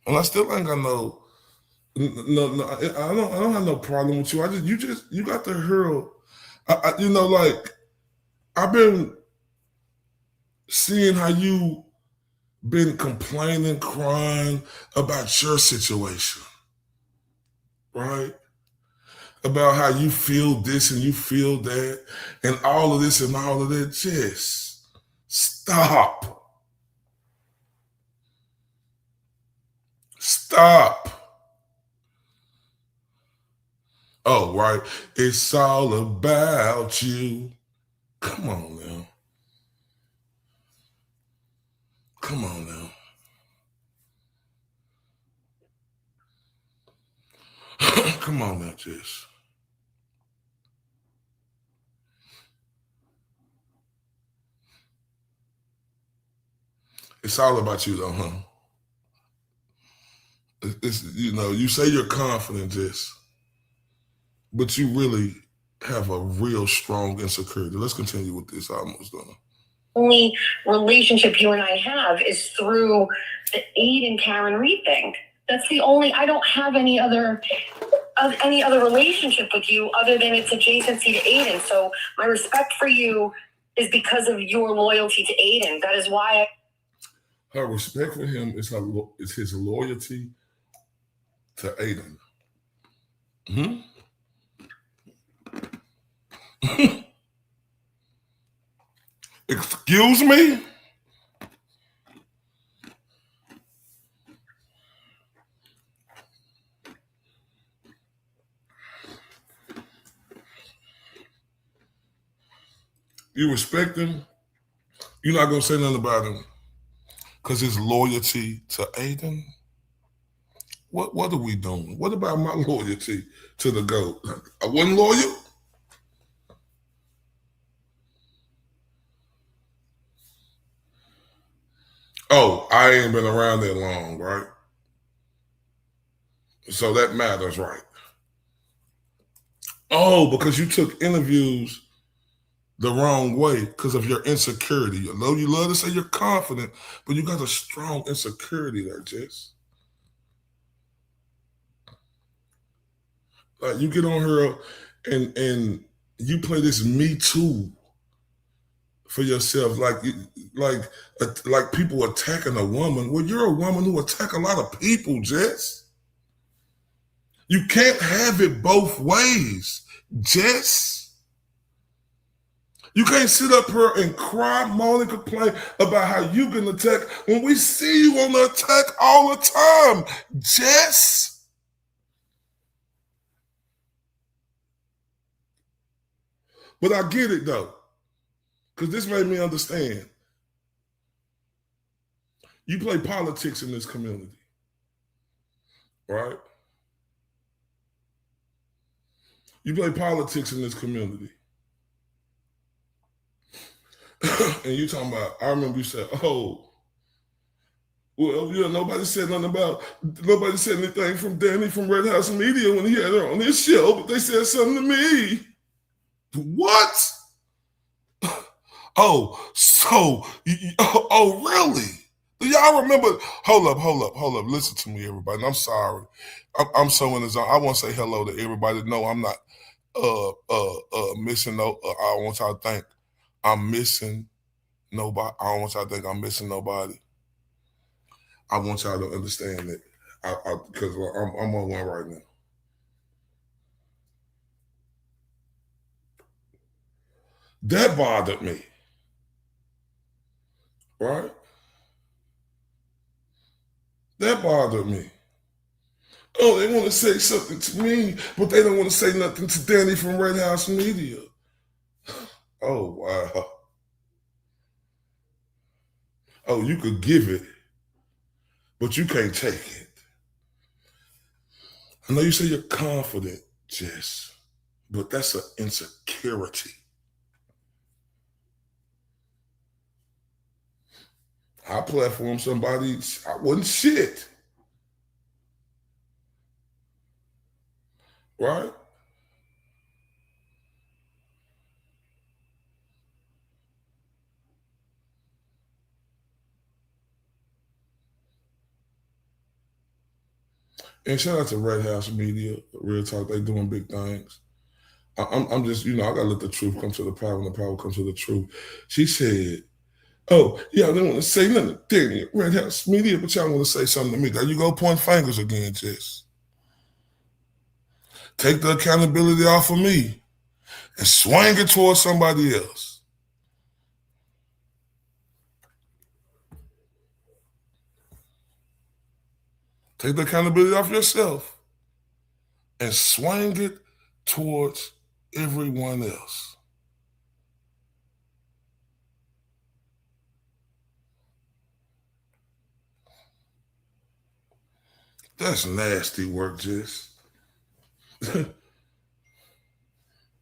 And I still ain't got no, I don't have no problem with you. You got the hurl. Like I've been seeing how you been complaining, crying about your situation, right? About how you feel this and you feel that, and all of this and all of that. Just stop. Stop. Oh, right. It's all about you. Come on now. Come on now. Come on now, Jess. It's all about you though, huh? You say you're confident, Jess, but you really have a real strong insecurity. Let's continue with this. Almost done. Only relationship you and I have is through the Aid and Karen Reed thing. That's the only. I don't have any other relationship with you other than its adjacency to Aiden. So my respect for you is because of your loyalty to Aiden. That is why her respect for him is his loyalty to Aiden. Excuse me? You respect him? You're not going to say nothing about him because his loyalty to Aiden? What are we doing? What about my loyalty to the GOAT? I wasn't loyal? Oh, I ain't been around that long, right? So that matters, right? Oh, because you took interviews the wrong way because of your insecurity. You love to say you're confident, but you got a strong insecurity there, Jess. Like you get on her and you play this Me Too for yourself, like people attacking a woman. Well, you're a woman who attack a lot of people, Jess. You can't have it both ways, Jess. You can't sit up here and cry, moan, and complain about how you can attack when we see you on the attack all the time, Jess. But I get it though, because this made me understand. You play politics in this community, right? You play politics in this community. And you talking about, I remember you said, oh, well, yeah, nobody said anything from Danny from Red House Media when he had her on his show, but they said something to me. What? Oh, so, oh, really? Do y'all remember? Hold up. Listen to me, everybody. And I'm sorry. I'm so in the zone. I want to say hello to everybody. No, I'm not missing no. I want y'all to think I'm missing nobody. I don't want y'all to think I'm missing nobody. I want y'all to understand that because I'm on one right now. That bothered me. Right? That bothered me. Oh, they want to say something to me, but they don't want to say nothing to Danny from Red House Media. Oh, wow. Oh, you could give it, but you can't take it. I know you say you're confident, Jess, but that's an insecurity. I platform somebody, I wasn't shit. And shout out to Red House Media, Real Talk. They doing big things. I'm just, I gotta let the truth come to the power, and the power come to the truth. She said, "Oh, yeah, I don't want to say nothing to Danny, Red House Media, but y'all want to say something to me." There you go, point fingers again, Jess. Take the accountability off of me and swing it towards somebody else. Take the accountability off yourself and swing it towards everyone else. That's nasty work, Jess.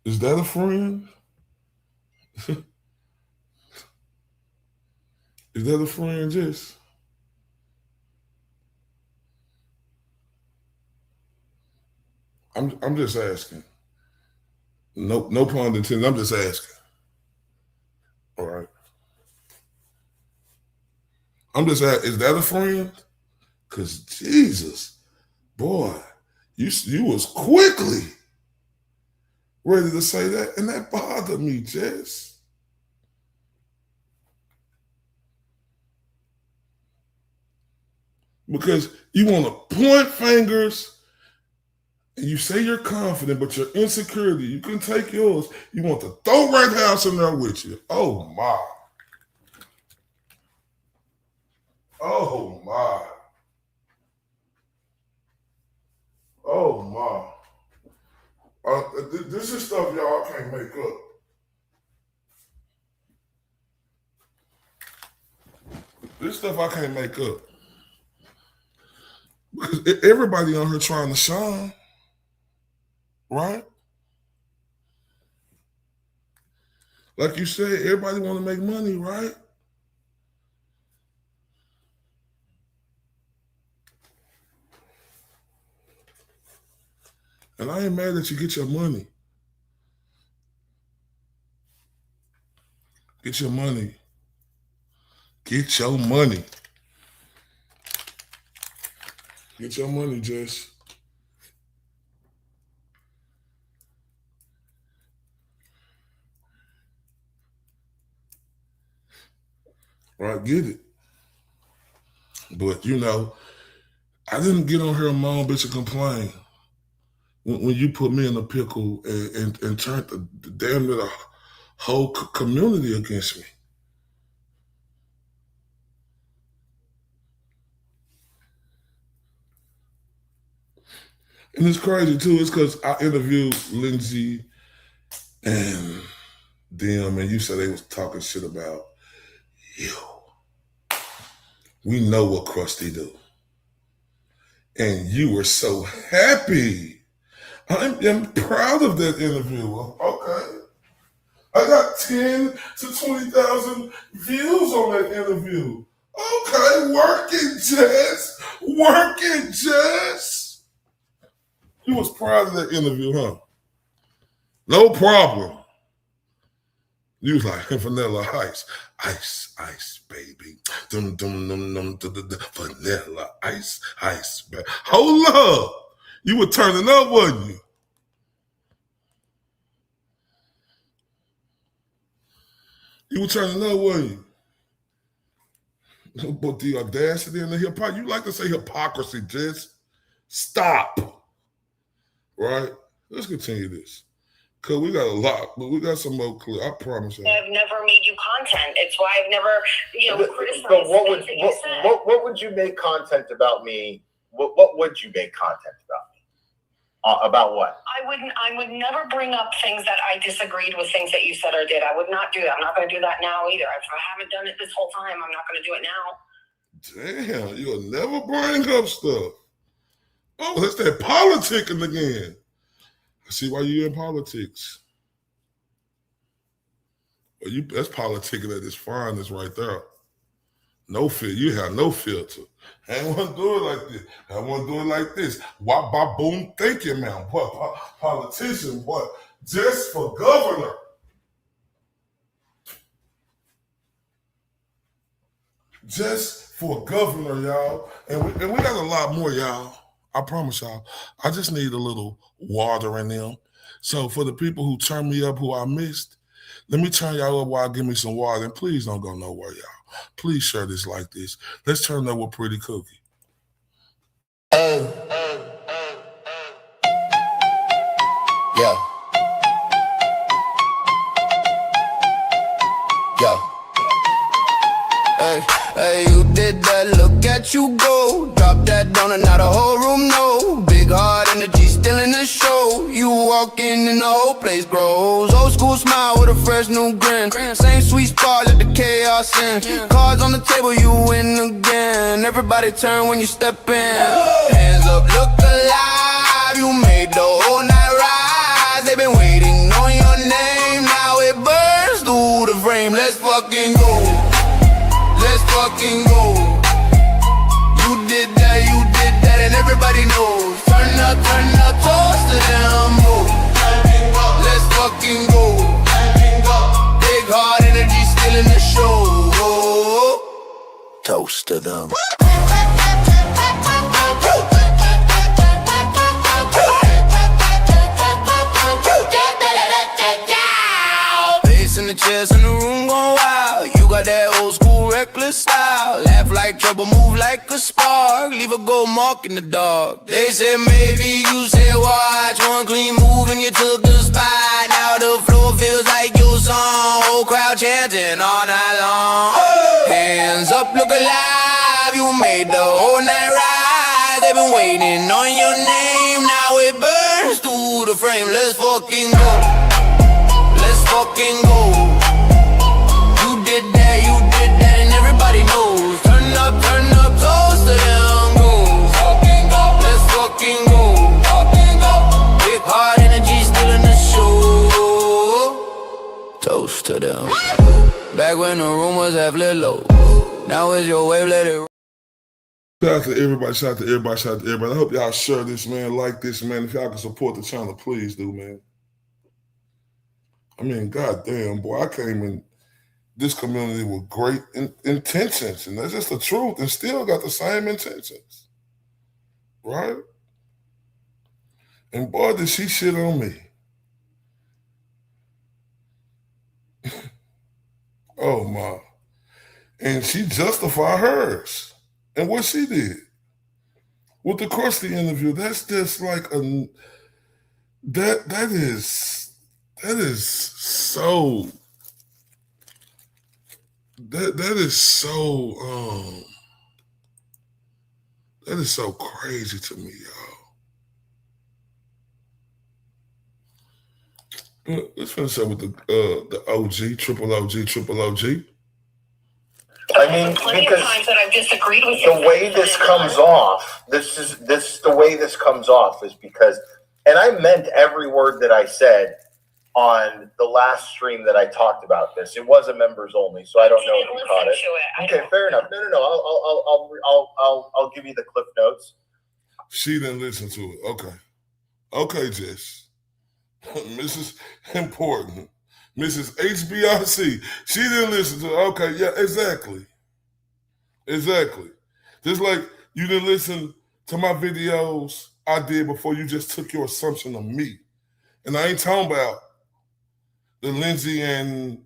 Is that a friend? Is that a friend, Jess? I'm just asking. No pun intended. I'm just asking. All right. I'm just asking, is that a friend? Because Jesus, boy, you was quickly ready to say that, and that bothered me, Jess. Because you want to point fingers and you say you're confident, but your insecurity, you can take yours. You want to throw Red House in there with you. Oh, my. Oh, my. Oh, my. This is stuff y'all can't make up. This stuff I can't make up. Because everybody on here trying to shine, right? Like you said, everybody want to make money, right? And I ain't mad that you get your money. Get your money. Get your money. Get your money, Jess. Right, get it. But, I didn't get on here and moan, bitch, and complain when you put me in a pickle and turned the damn near the whole community against me. And it's crazy, too. It's because I interviewed Lindsay and them, and you said they was talking shit about you. We know what Krusty do. And you were so happy. I'm proud of that interview. Okay. I got 10 to 20,000 views on that interview. Okay, working, Jess. Working, Jess. You was proud of that interview, huh? No problem. You was like, vanilla ice. Ice, baby. Dum, dum, dum, dum, dum, dum, dum. Vanilla ice, baby. Hold up. You were turning up, wasn't you? You were turning up, wasn't you? But the audacity and the hypocrisy, you like to say hypocrisy, Jess. Stop. Right? Let's continue this. Because we got a lot, but we got some more clear. I promise you. I've never made you content. It's why I've never, criticized but what things that you said. what would you make content about me? What would you make content about me? About what? I would never bring up things that I disagreed with things that you said or did. I would not do that. I'm not going to do that now either. If I haven't done it this whole time, I'm not going to do it now. Damn, you'll never bring up stuff. Oh, that's that politicking again. I see why you're in politics. Well, that's politicking at its finest right there. No filter. You have no filter. I ain't want to do it like this. I want to do it like this. Why, by boom, thinking, man. What, politician, what? Just for governor. Just for governor, y'all. And we got a lot more, y'all. I promise y'all. I just need a little water in them. So for the people who turn me up, who I missed, let me turn y'all up while I give me some water. And please don't go nowhere, y'all. Please share this like this. Let's turn up with Pretty Cookie. Yeah. Yeah. Hey, you did that, look at you go. Drop that down and now the whole room know. Big heart energy still in the show. You walk in and the whole place grows. Old school smile with a fresh new grin. Same sweet spot, let the chaos in. Cards on the table, you win again. Everybody turn when you step in. Hands up, look alive. You made the whole night rise. They've been waiting on your name. Now it burns through the frame. Let's fucking go. Let's fucking go. You did that, and everybody knows. Turn up, toast to them, go. Let's fucking go. Big heart energy still in the show. Toast to them. Bass in the chest and the room gon' wild. You got that old school reckless style. Laugh like trouble, move like a spark. Leave a gold mark in the dark. They said maybe, you said watch. One clean move and you took the spot. Now the floor feels like your song. Whole crowd chanting all night long. Hands up, look alive. You made the whole night rise. They've been waiting on your name. Now it burns through the frame. Let's fucking go. Let's fucking go. You did that, and everybody knows. Turn up, toast to them, go. Let's fucking go. Big heart energy still in the show. Toast to them. Back when the room was half lit low. Now it's your wave, let it. Shout out to everybody, shout out to everybody, shout out to everybody. I hope y'all share this, man, like this, man. If y'all can support the channel, please do, man. I mean, goddamn, boy, I came in this community with great intentions, and that's just the truth, and still got the same intentions, right? And boy, did she shit on me. Oh, my. And she justified hers and what she did. With the Krusty interview, that's just like that is so crazy to me, y'all. Let's finish up with the OG, triple OG. I mean, because times that I've disagreed with the way this comes off, the way this comes off is because, and I meant every word that I said on the last stream that I talked about this. It was a members only, so I don't know if you caught it. Okay, fair enough. No. I'll give you the cliff notes. She didn't listen to it. Okay, Jess. Mrs. Important. Mrs. HBRC. She didn't listen to it. Okay, yeah, exactly. Just like you didn't listen to my videos I did before you just took your assumption of me. And I ain't talking about the Lindsay and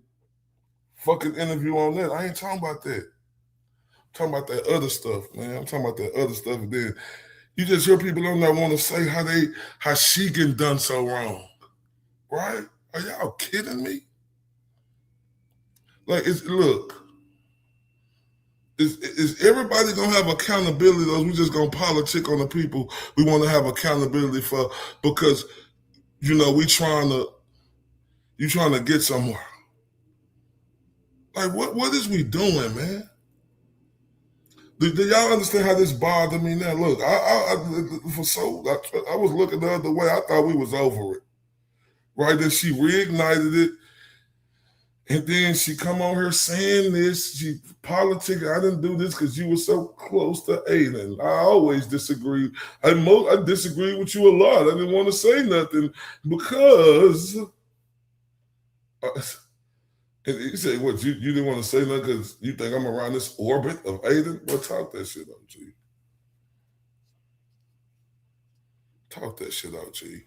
fucking interview on that. I ain't talking about that. I'm talking about that other stuff, man. I'm talking about that other stuff. And then you just hear people on there want to say how she getting done so wrong. Right? Are y'all kidding me? Like, look, is everybody gonna have accountability, or we just gonna politic on the people we want to have accountability for because, you know, you trying to get somewhere? Like, what is we doing, man? Do y'all understand how this bothered me now? Look, I was looking the other way. I thought we was over it. Right? Then she reignited it. And then she come on here saying this. She politicking. I didn't do this because you were so close to Aiden. I always disagree. I disagree with you a lot. I didn't want to say nothing because... And you say, what, you didn't want to say nothing because you think I'm around this orbit of Aiden? Well, talk that shit up, G. Talk that shit out, G.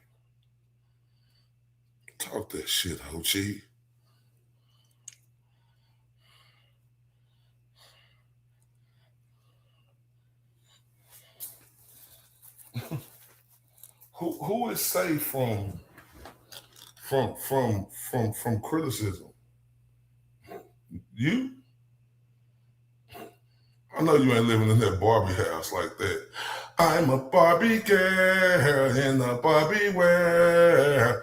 Talk that shit out, G. Who is safe from criticism? You? I know you ain't living in that Barbie house like that. I'm a Barbie girl in a Barbie world.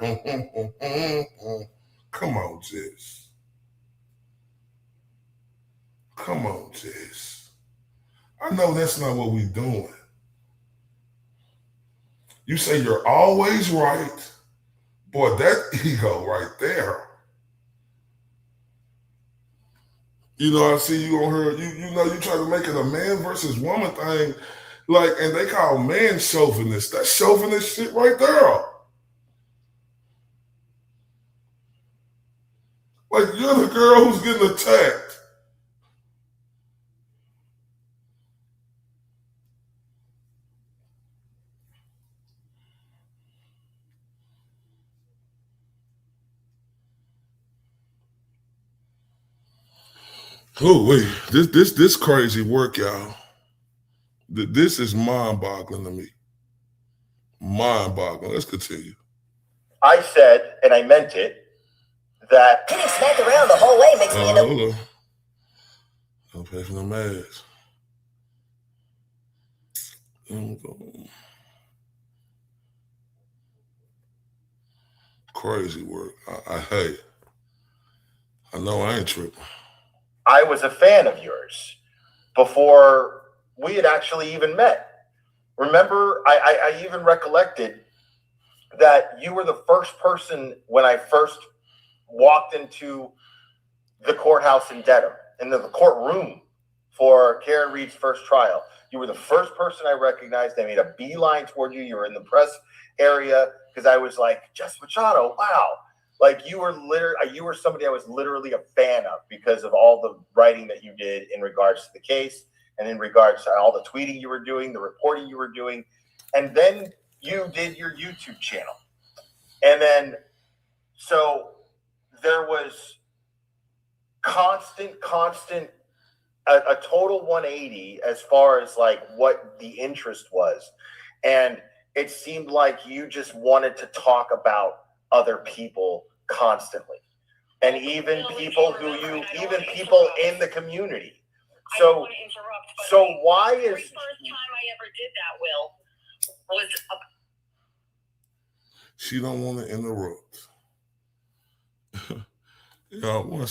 Come on, Jess. Come on, Jess. I know that's not what we doing. You say you're always right. Boy, that ego right there. You know, I see you on her, you know, you try to make it a man versus woman thing, like, and they call man chauvinist. That's chauvinist shit right there. Like, you're the girl who's getting attacked. Oh, wait, this crazy work, y'all. This is mind-boggling to me. Mind-boggling. Let's continue. I said, and I meant it, that getting smacked around the whole way makes me end up. Hold on. Don't pay for no mask. Crazy work. Hey, I know I ain't tripping. I was a fan of yours before we had actually even met. Remember, I even recollected that you were the first person when I first walked into the courthouse in Dedham, into the courtroom for Karen Reed's first trial. You were the first person I recognized. I made a beeline toward you. You were in the press area because I was like, Jess Machado, wow. Like you were somebody I was literally a fan of because of all the writing that you did in regards to the case and in regards to all the tweeting you were doing, the reporting you were doing. And then you did your YouTube channel. And then, so there was constant, a total 180 as far as like what the interest was. And it seemed like you just wanted to talk about other people constantly, and even people people in the community. So why is the first time I ever did that, Will, was she don't want to interrupt. Y'all, one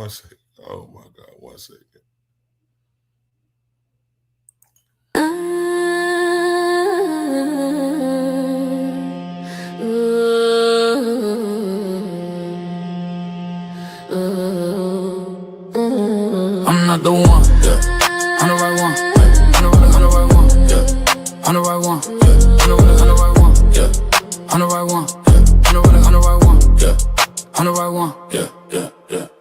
second. Oh my God, 1 second. I'm not the one, yeah. I'm the right one, I'm the right one, yeah. I'm the right one, yeah. I'm the right one, yeah. I'm the right one, yeah. I'm the right one, yeah. I'm the right one, yeah.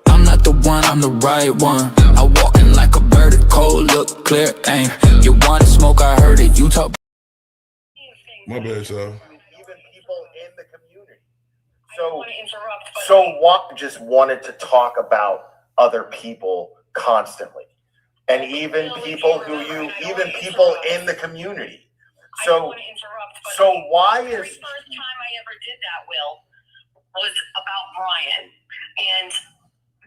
I'm not the one, I'm the right one. I walk in like a bird, cold look, clear aim. You wanted smoke, I heard it. You talk. My bad, y'all. Even people in the community. So what? Just wanted to talk about other people constantly, and even people in the community. So why is the first time I ever did that, Will, was about Brian, and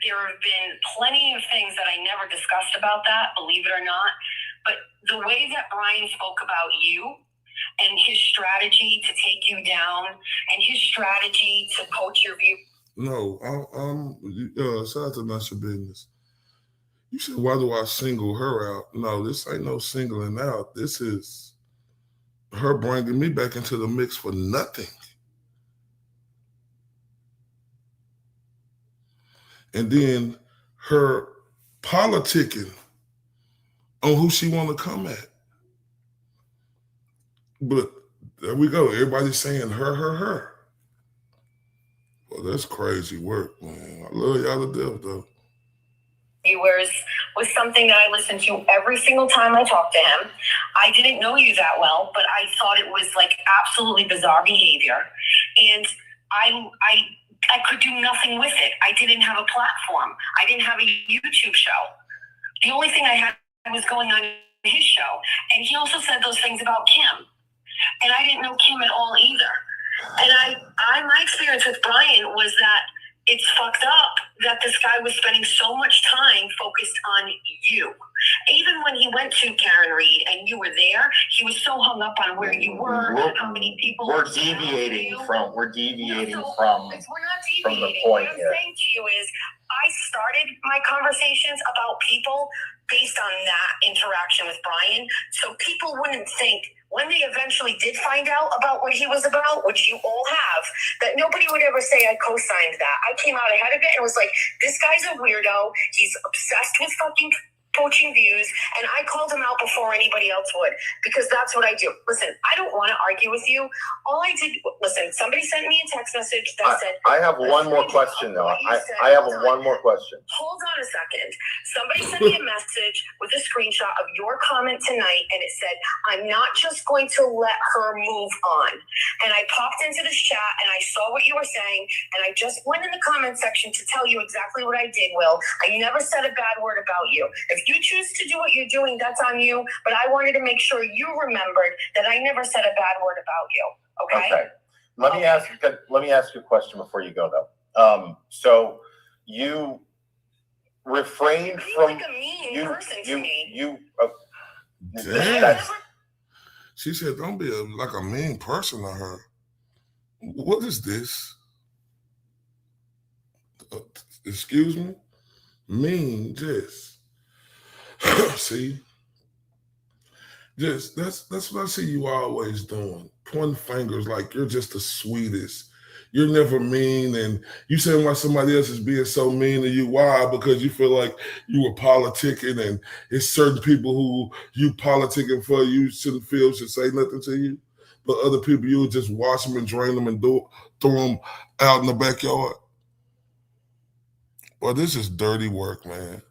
there have been plenty of things that I never discussed about that, believe it or not. But the way that Brian spoke about you and his strategy to take you down and his strategy to coach your view. No, shout out to Not Your Business. You said, why do I single her out? No, this ain't no singling out. This is her bringing me back into the mix for nothing. And then her politicking on who she want to come at. But there we go. Everybody's saying her. Well, that's crazy work, man. I love y'all to death, though. viewers was something that I listened to every single time I talked to him. I didn't know you that well, but I thought it was like absolutely bizarre behavior. And I could do nothing with it. I didn't have a platform. I didn't have a YouTube show. The only thing I had was going on his show. And he also said those things about Kim. And I didn't know Kim at all either. And my experience with Brian was that it's fucked up that this guy was spending so much time focused on you. Even when he went to Karen Reed and you were there, he was so hung up on where you were, how many people. We're deviating from the point What I'm here. saying to you is, I started my conversations about people based on that interaction with Brian, so people wouldn't think, when they eventually did find out about what he was about, which you all have, that nobody would ever say I co-signed that. I came out ahead of it and was like, this guy's a weirdo. He's obsessed with fucking coaching views, and I called him out before anybody else would, because that's what I do. Listen, I don't want to argue with you. All I did, listen, somebody sent me a text message that said, I have one more question, though. I have one more question. Hold on a second. Somebody sent me a message with a screenshot of your comment tonight, and it said, I'm not just going to let her move on. And I popped into this chat, and I saw what you were saying, and I just went in the comment section to tell you exactly what I did, Will. I never said a bad word about you. If you choose to do what you're doing, that's on you, but I wanted to make sure you remembered that I never said a bad word about you, okay? Okay. Let me ask you a question before you go, though. So you refrained from like a mean person to me. Damn. She said, "Don't be like a mean person to her." What is this? Excuse me? Mean, just see. Just that's what I see you always doing. Pointing fingers like you're just the sweetest. You're never mean, and you saying why somebody else is being so mean to you. Why? Because you feel like you were politicking, and it's certain people who you politicking for you shouldn't feel should say nothing to you. But other people, you would just wash them and drain them and throw them out in the backyard. Well, this is dirty work, man.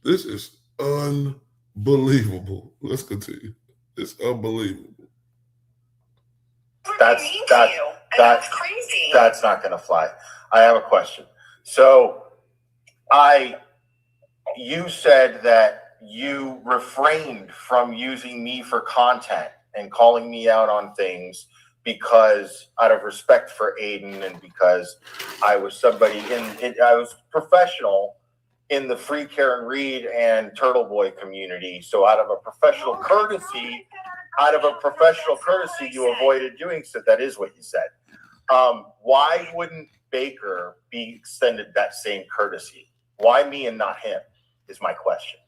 This is unbelievable. Let's continue. It's unbelievable. That's crazy. That's not going to fly. I have a question. So you said that you refrained from using me for content and calling me out on things because out of respect for Aiden and because I was somebody I was professional in the Free Karen Reed and Turtle Boy community. So out of a professional courtesy, you avoided doing so. That is what you said. Why wouldn't Baker be extended that same courtesy? Why me and not him is my question.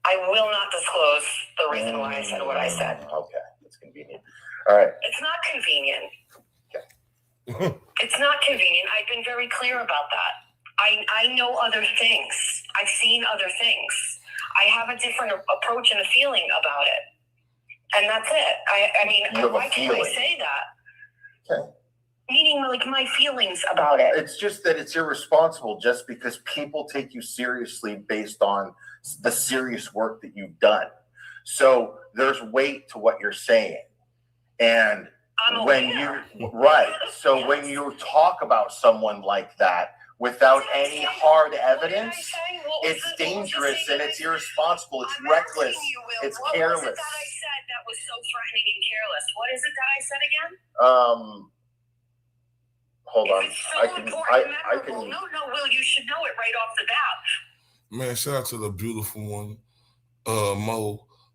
I will not disclose the reason why I said what I said. Okay, that's convenient. All right. It's not convenient. Okay. It's not convenient. I've been very clear about that. I know other things. I've seen other things. I have a different approach and a feeling about it. And that's it. I mean, why can't I say that? Okay. Meaning, like, my feelings about it. It's just that it's irresponsible just because people take you seriously based on the serious work that you've done. So there's weight to what you're saying. And when when you talk about someone like that without any hard evidence, it's dangerous and it's irresponsible. It's reckless. It's careless. What was it that I said that was so threatening and careless? What is it that I said again? Hold on. I can. No, Will, you should know it right off the bat. Man, shout out to the beautiful one,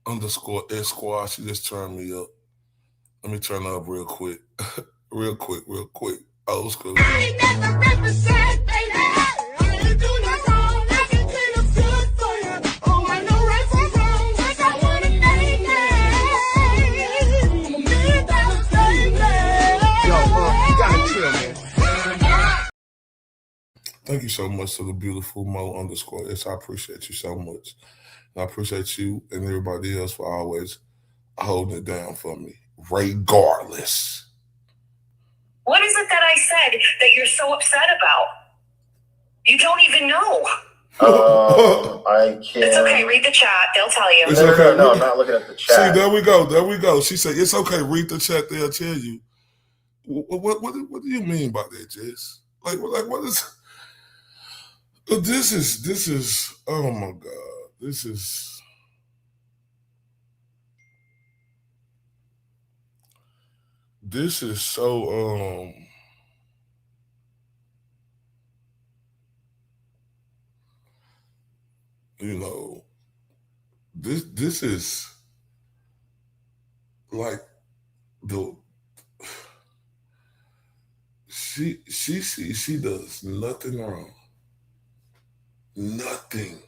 Mo_Esquire. She just turned me up. Let me turn her up real quick. real quick. Old school. Thank you so much to the beautiful Mo_S. I appreciate you so much. And I appreciate you and everybody else for always holding it down for me, regardless. What is it that I said that you're so upset about? You don't even know. I can't. It's okay. Read the chat. They'll tell you. No, I'm not looking at the chat. See, there we go. She said, it's okay, read the chat, they'll tell you. What do you mean by that, Jess? Like what is... This is, oh my God, this is so, this is like she does nothing wrong. Nothing.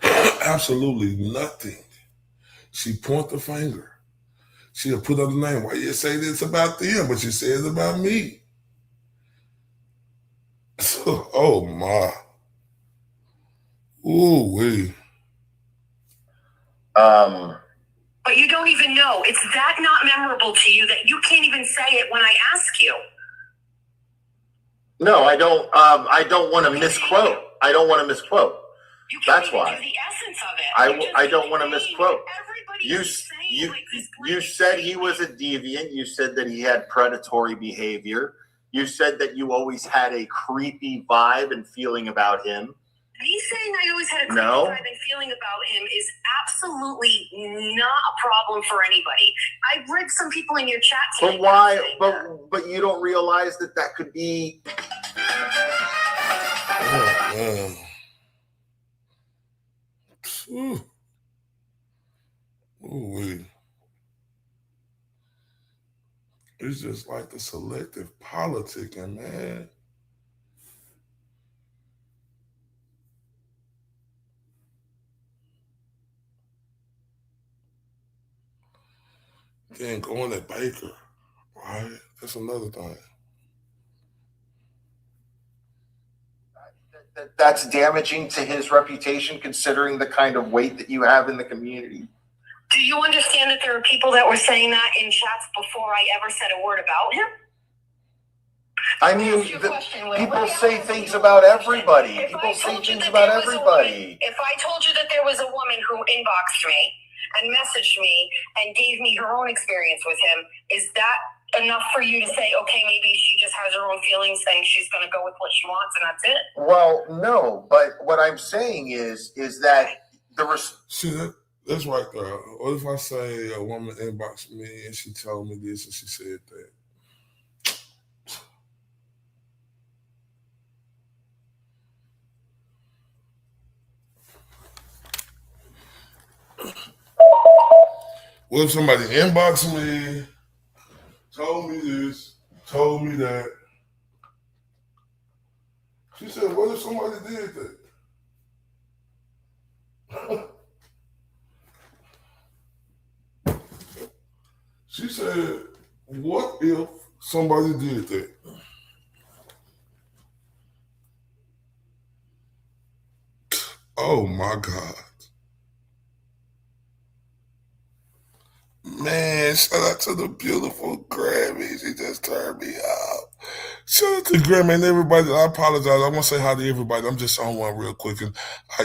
Absolutely nothing. She point the finger. She'll put up the name. Why you say this about them, but you say it's about me? Oh my. Ooh wee. But you don't even know. It's that not memorable to you that you can't even say it when I ask you. No, I don't. I don't want to misquote. I don't want to misquote. That's why. The essence of it. I don't want to misquote. You said he was a deviant. You said that he had predatory behavior. You said that you always had a creepy vibe and feeling about him. Me saying I always had a creepy vibe and feeling about him is absolutely not a problem for anybody. I've read some people in your chat today. But why? But you don't realize that could be. Ooh. Ooh. It's just like the selective politicking, man. Then going at Baker, right? That's another thing. That's damaging to his reputation, considering the kind of weight that you have in the community. Do you understand that there are people that were saying that in chats before I ever said a word about him? I mean, people say things about everybody. People say things about everybody. If I told you that there was a woman who inboxed me and messaged me and gave me her own experience with him, is that enough for you to say, okay, maybe she just has her own feelings, saying she's going to go with what she wants and that's it? Well, no, but what I'm saying is that See, that's right there. What if I say a woman inboxed me and she told me this and she said that? What if somebody inboxed me, told me this, told me that? She said, what if somebody did that? She said, what if somebody did that? Oh my God. Man, shout out to the beautiful Grammy. She just turned me out. Shout out to Grammy and everybody. I apologize. I want to say hi to everybody. I'm just on one real quick. And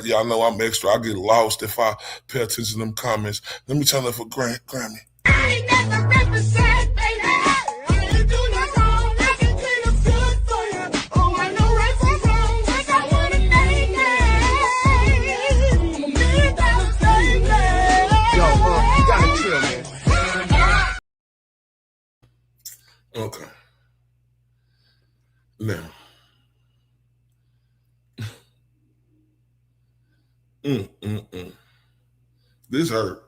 y'all know I'm extra. I get lost if I pay attention to them comments. Let me turn up for Grammy. I ain't never represent, baby. I ain't do nothing wrong. I can clean up good for you. Oh, I know right from wrong. Yes, I want to name it. $1 million baby. Yo, you gotta chill, man. Okay. Now. This hurt.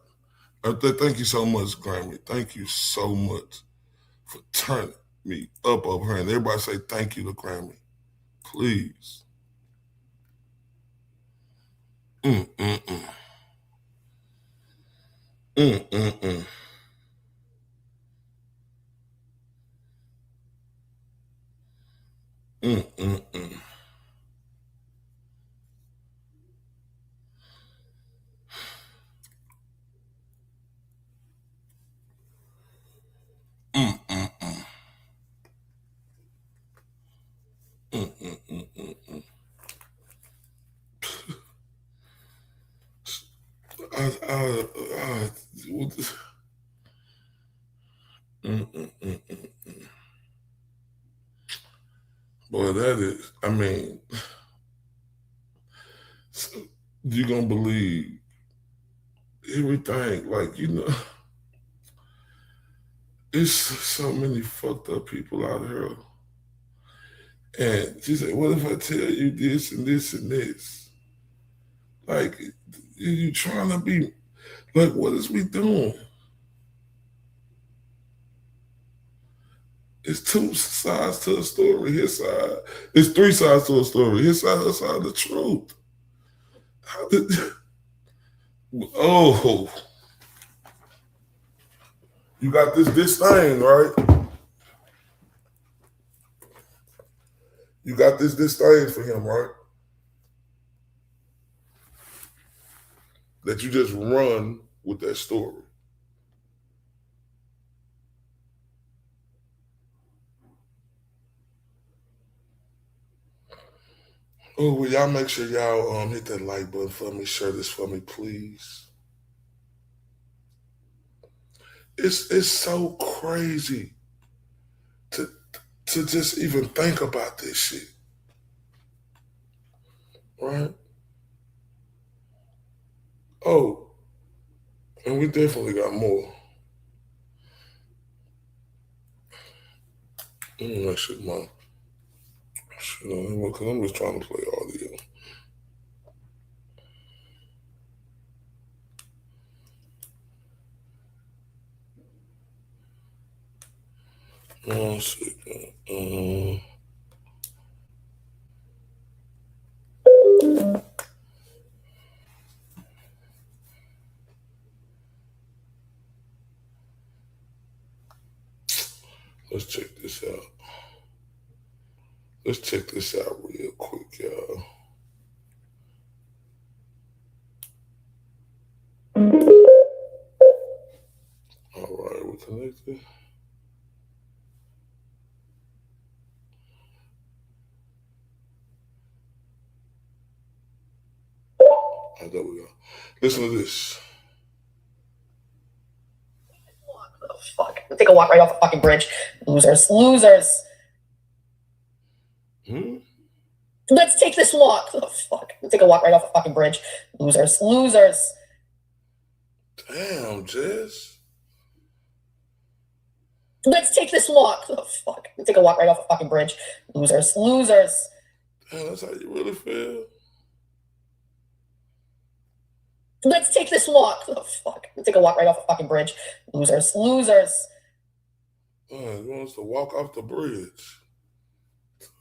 Thank you so much, Grammy. Thank you so much for turning me up over here. And everybody say thank you to Grammy. Please. Boy, that is, I mean, you're going to believe everything. Like, it's so many fucked up people out here. And she said, what if I tell you this and this and this? Like, you trying to be, like, what is we doing? It's two sides to a story. His side. It's three sides to a story. His side, her side, the truth. How did? Oh, you got this thing, right? You got this thing for him, right? That you just run with that story. Oh, will y'all make sure y'all hit that like button for me, share this for me, please. It's so crazy to just even think about this shit. Right? Oh, and we definitely got more. Let me make sure my shit on, because I'm just trying to play audio. One second. Let's check this out. Let's check this out real quick, y'all. All right, we're connected. Oh, there we go. Listen to this. Oh, fuck. Take a walk right off a fucking bridge. Losers. Losers. Let's take this walk. Oh, fuck. Take a walk right off a fucking bridge. Losers. Losers. Damn, Jess. Let's take this walk. Oh, fuck. Take a walk right off a fucking bridge. Losers. Losers. Damn, that's how you really feel? Let's take this walk. Oh, fuck. Take a walk right off a fucking bridge. Losers. Losers. You want us to walk off the bridge?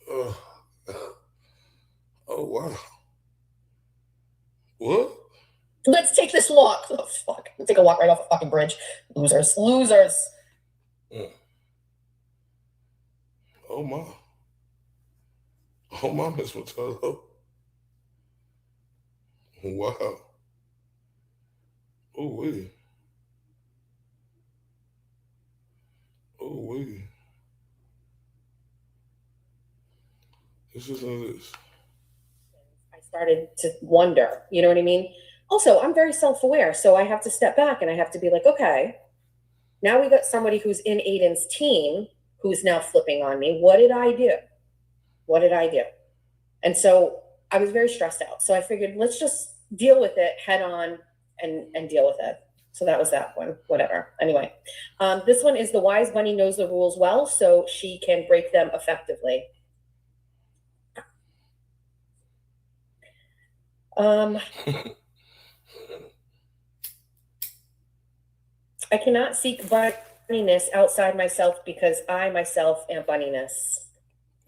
Oh, wow. What? Let's take this walk. Oh, fuck. Take a walk right off a fucking bridge. Losers. Losers. Oh, my. Oh, my, Miss Matilda. Wow. Oh, wee. Oh, wee. This isn't this. I started to wonder, you know what I mean? Also, I'm very self-aware, so I have to step back and I have to be like, okay, now we got somebody who's in Aiden's team who's now flipping on me. What did I do? What did I do? And so I was very stressed out. So I figured, let's just deal with it head on and deal with it. So that was that one, whatever. Anyway, this one is the wise bunny knows the rules well, so she can break them effectively. I cannot seek bunniness outside myself because I myself am bunniness.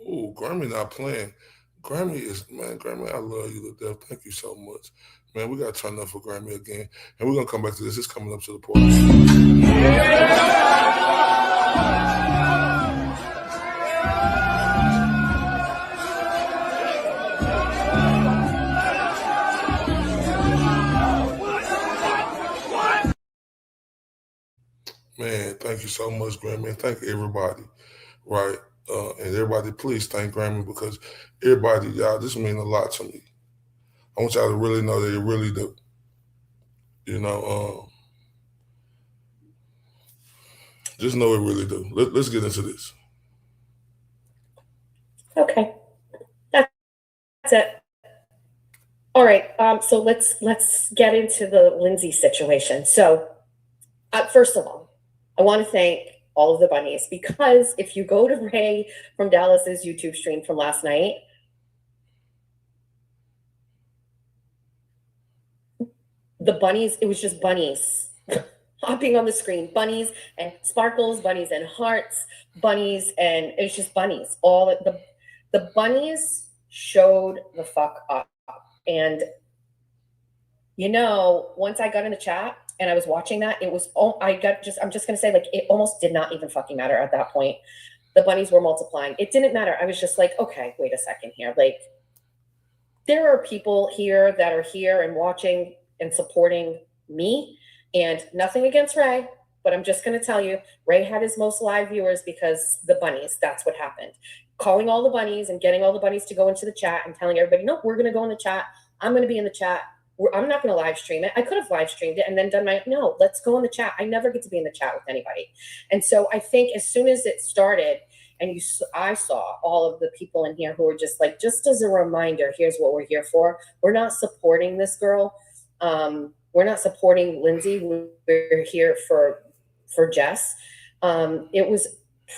Oh, Grammy not playing. Grammy, I love you to death. Thank you so much. Man, we got to turn up for Grammy again. And we're going to come back to this. It's coming up to the point. Man, thank you so much, Grammy. And thank everybody, right? And everybody, please thank Grammy because everybody, y'all, this means a lot to me. I want y'all to really know that it really do. You know, just know it really do. Let's get into this. Okay, that's it. All right. So let's get into the Lindsay situation. So, first of all, I want to thank all of the bunnies, because if you go to Ray from Dallas's YouTube stream from last night, the bunnies, it was just bunnies hopping on the screen, bunnies and sparkles, bunnies and hearts, bunnies, and it's just bunnies. All the bunnies showed the fuck up. And you know, once I got in the chat and I was watching that, it was I'm just gonna say, like, it almost did not even fucking matter at that point. The bunnies were multiplying. It didn't matter. I was just like, okay, wait a second here. Like, there are people here that are here and watching and supporting me, and nothing against Ray, but I'm just going to tell you, Ray had his most live viewers because the bunnies, that's what happened. Calling all the bunnies and getting all the bunnies to go into the chat and telling everybody, no, we're going to go in the chat. I'm going to be in the chat. I'm not going to live stream it. I could have live streamed it and then done no, let's go in the chat. I never get to be in the chat with anybody. And so I think as soon as it started, and I saw all of the people in here who were just like, just as a reminder, here's what we're here for. We're not supporting this girl. We're not supporting Lindsay. We're here for Jess. It was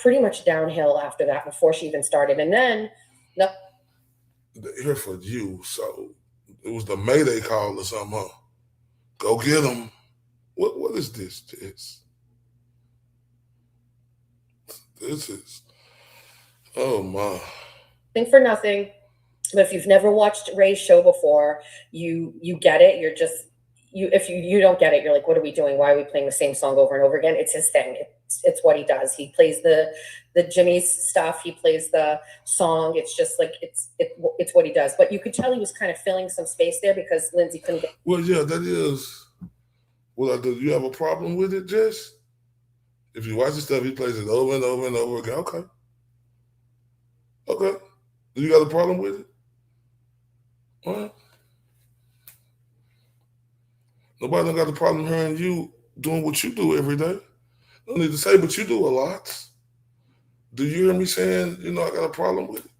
pretty much downhill after that before she even started. And then they're here for you. So it was the Mayday call or something, huh? Go get them. What is this? This is, oh my. Thing for nothing. But if you've never watched Ray's show before, you get it. You're just, if you don't get it, you're like, what are we doing? Why are we playing the same song over and over again? It's his thing. It's what he does. He plays the Jimmy's stuff. He plays the song. It's just like, it's what he does. But you could tell he was kind of filling some space there because Lindsay couldn't get. Well, yeah, that is what I do. You have a problem with it, Jess? If you watch the stuff, he plays it over and over and over again. Okay. Okay. Do you got a problem with it? All right. Nobody don't got a problem hearing you doing what you do every day. No need to say, but you do a lot. Do you hear me saying, I got a problem with it?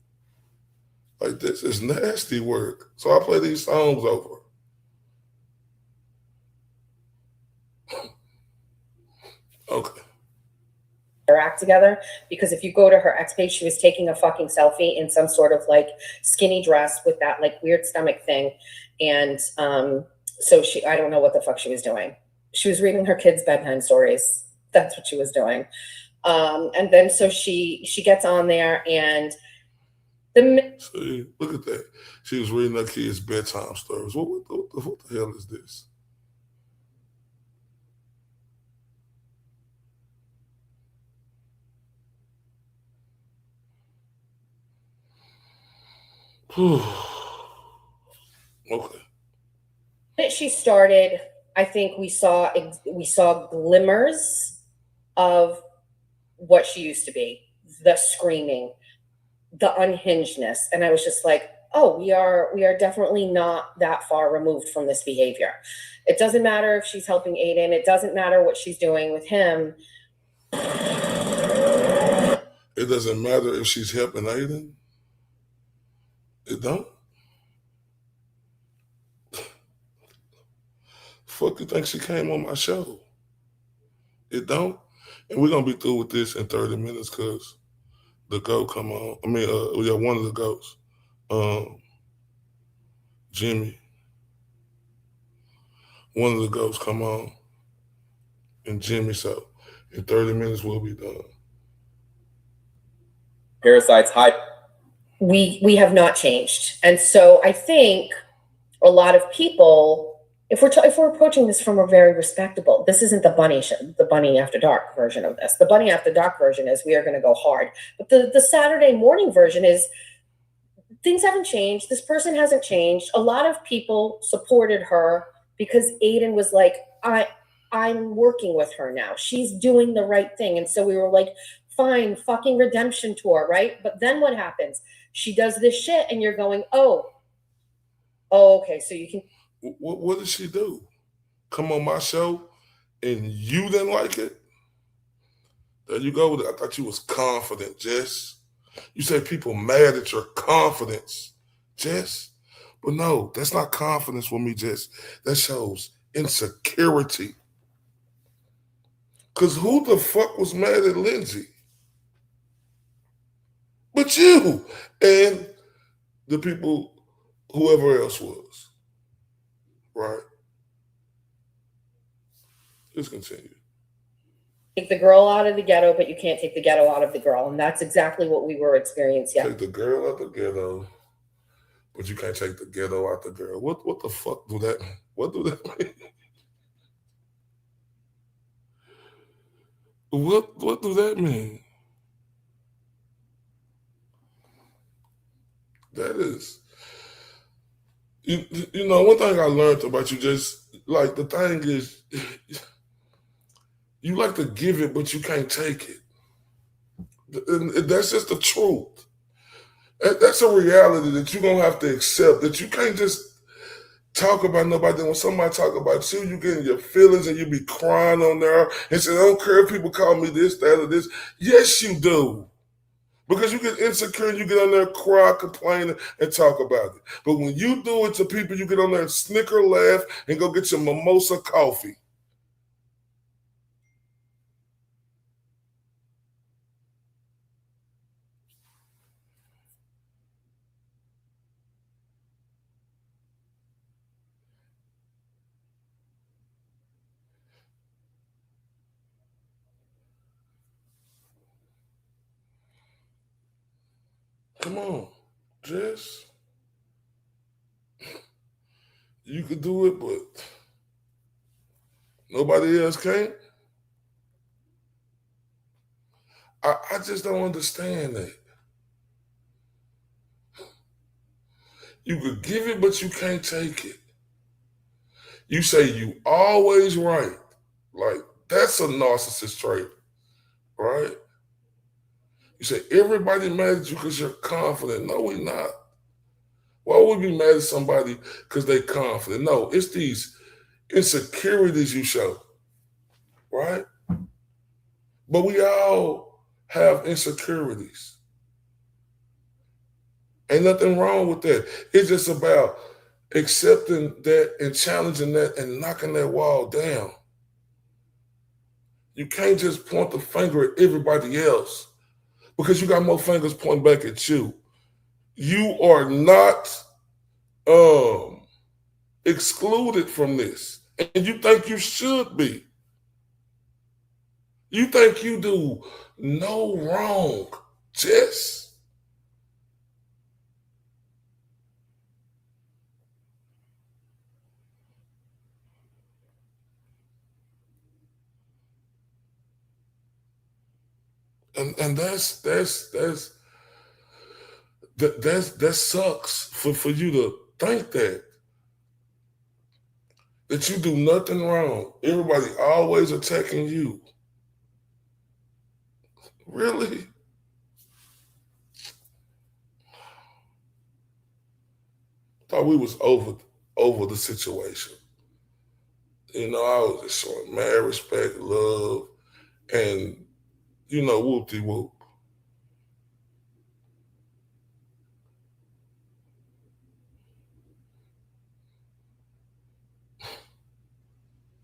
Like, this is nasty work. So I play these songs over. Okay. Their act together, because if you go to her X page, she was taking a fucking selfie in some sort of like skinny dress with that like weird stomach thing. And so I don't know what the fuck she was doing. She was reading her kids' bedtime stories. That's what she was doing. And then so she gets on there and see, look at that. She was reading her kids' bedtime stories. What the hell is this? Okay. She started, I think we saw glimmers of what she used to be, the screaming, the unhingedness. And I was just like, oh, we are definitely not that far removed from this behavior. It doesn't matter if she's helping Aiden. It doesn't matter what she's doing with him. It doesn't matter if she's helping Aiden. It don't. Fuck you think she came on my show? It don't. And we're going to be through with this in 30 minutes because the GOAT come on. I mean, one of the GOATs. Jimmy. One of the GOATs come on. And Jimmy, so in 30 minutes we'll be done. Parasites hype. We have not changed. And so I think a lot of people, if we're approaching this from a very respectable, this isn't the bunny after dark version of this. The bunny after dark version is we are going to go hard. But the Saturday morning version is things haven't changed. This person hasn't changed. A lot of people supported her because Aiden was like, I'm working with her now. She's doing the right thing. And so we were like, fine, fucking redemption tour, right? But then what happens? She does this shit and you're going, oh, okay, so you can. What did she do? come on my show and you didn't like it, there you go with it. I thought you was confident, Jess. You say people mad at your confidence, Jess. But no, that's not confidence for me, Jess. That shows insecurity. Because who the fuck was mad at Lindsay? But you and the people, whoever else was. Right? Just continue. Take the girl out of the ghetto, but you can't take the ghetto out of the girl. And that's exactly what we were experiencing. Take the girl out the ghetto, but you can't take the ghetto out the girl. What the fuck do that mean? What do that mean? What do that mean? That is, you know, one thing I learned about you, just like the thing is, you like to give it, but you can't take it. And that's just the truth. That's a reality that you're going to have to accept, that you can't just talk about nobody. When somebody talk about you, you get in your feelings and you be crying on there and say, I don't care if people call me this, that, or this. Yes, you do. Because you get insecure and you get on there, cry, complain, and talk about it. But when you do it to people, you get on there and snicker, laugh, and go get your mimosa coffee. Come on, Jess. You could do it, but nobody else can't. I just don't understand that. You could give it, but you can't take it. You say you always right. Like, that's a narcissist trait, right? You say everybody mad at you because you're confident. No, we're not. Why would we be mad at somebody because they're confident? No, it's these insecurities you show, right? But we all have insecurities. Ain't nothing wrong with that. It's just about accepting that and challenging that and knocking that wall down. You can't just point the finger at everybody else because you got more fingers pointing back at you. You are not excluded from this, and you think you should be. You think you do no wrong, Jess. And that sucks for you to think that you do nothing wrong. Everybody always attacking you. Really? Thought we was over the situation. You know, I was just showing mad respect, love, and, you know, whoop-de-whoop.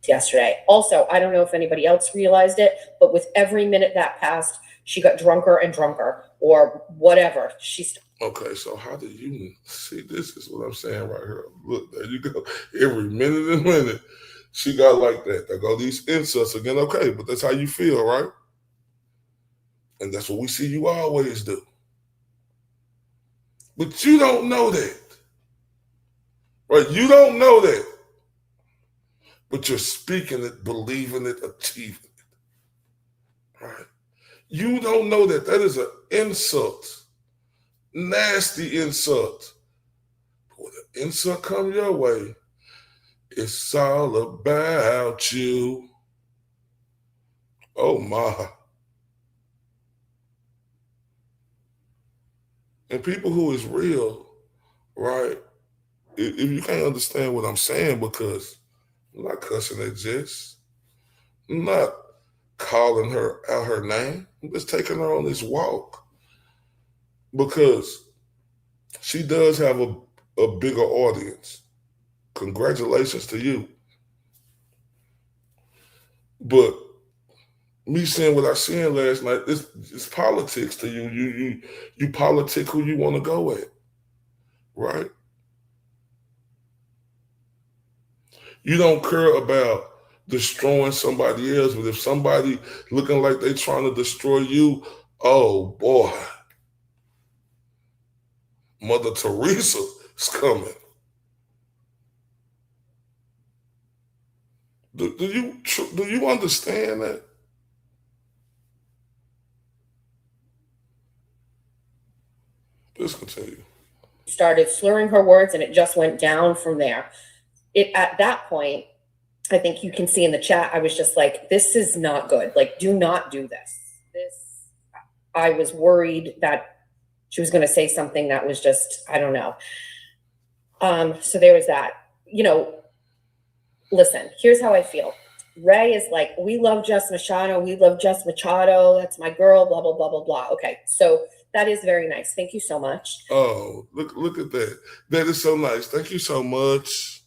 Yesterday. Also, I don't know if anybody else realized it, but with every minute that passed, she got drunker and drunker or whatever. Okay, so how do you see? This is what I'm saying right here. Look, there you go. Every minute, she got like that. There go these insults again. Okay, but that's how you feel, right? And that's what we see you always do. But you don't know that. Right? You don't know that. But you're speaking it, believing it, achieving it. Right? You don't know that. That is an insult. Nasty insult. When an insult come your way, it's all about you. Oh my. And people who is real, right? If you can't understand what I'm saying, because I'm not cussing at Jess. I'm not calling her out her name. I'm just taking her on this walk because she does have a bigger audience. Congratulations to you. But me saying what I seen last night, it's politics to you. You politic who you want to go at, right? You don't care about destroying somebody else, but if somebody looking like they trying to destroy you, oh boy, Mother Teresa is coming. Do you understand that? Just continue. Started slurring her words, and it just went down from there. At that point, I think you can see in the chat, I was just like, this is not good. Like, do not do this. I was worried that she was going to say something that was just, I don't know. So there was that. You know, listen, here's how I feel. Ray is like, we love Jess Machado. We love Jess Machado. That's my girl, blah, blah, blah, blah, blah. Okay, so that is very nice. Thank you so much. Oh, look at that. That is so nice. Thank you so much.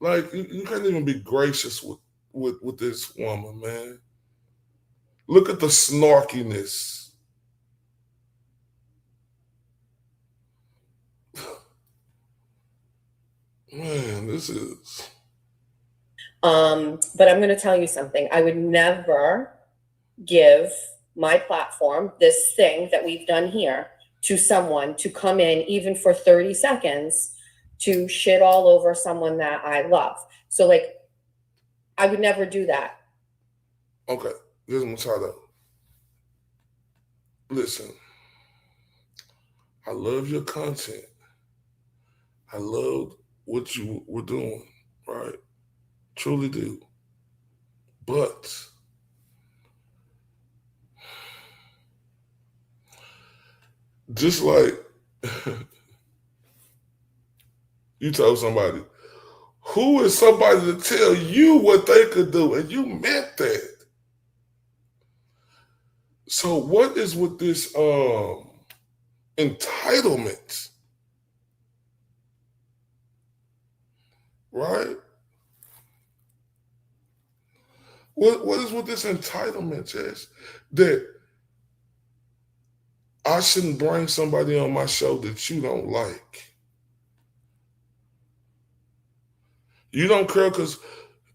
Like, you can't even be gracious with this woman, man. Look at the snarkiness. Man, this is... But I'm going to tell you something. I would never give my platform, this thing that we've done here, to someone to come in, even for 30 seconds, to shit all over someone that I love. So, like, I would never do that. Okay, this is Machado. Listen, I love your content. I love what you were doing, right? Truly do. But just like you told somebody, who is somebody to tell you what they could do? And you meant that. So what is with this entitlement? Right? What is with this entitlement, Jess? That I shouldn't bring somebody on my show that you don't like. You don't care because,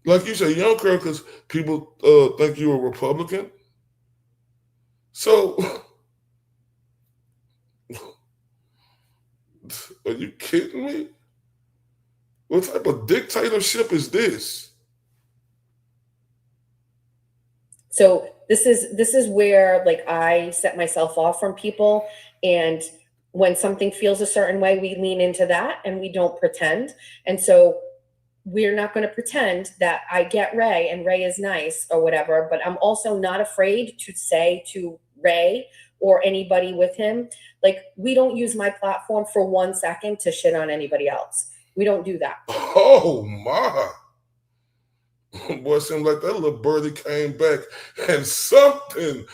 like you said, you don't care because people think you're a Republican. So, are you kidding me? What type of dictatorship is this? So this is where, like, I set myself off from people, and when something feels a certain way, we lean into that and we don't pretend. And so we're not going to pretend that I get Ray and Ray is nice or whatever, but I'm also not afraid to say to Ray or anybody with him, like, we don't use my platform for 1 second to shit on anybody else. We don't do that. Oh my. Boy, it seems like that little birdie came back and something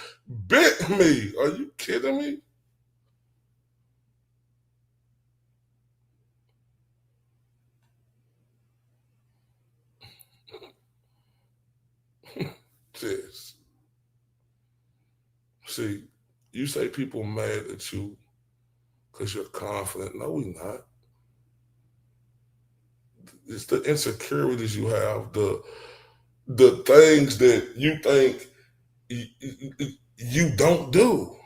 bit me. Are you kidding me? Jess. See, you say people mad at you because you're confident. No, we not. It's the insecurities you have, the things that you think you don't do.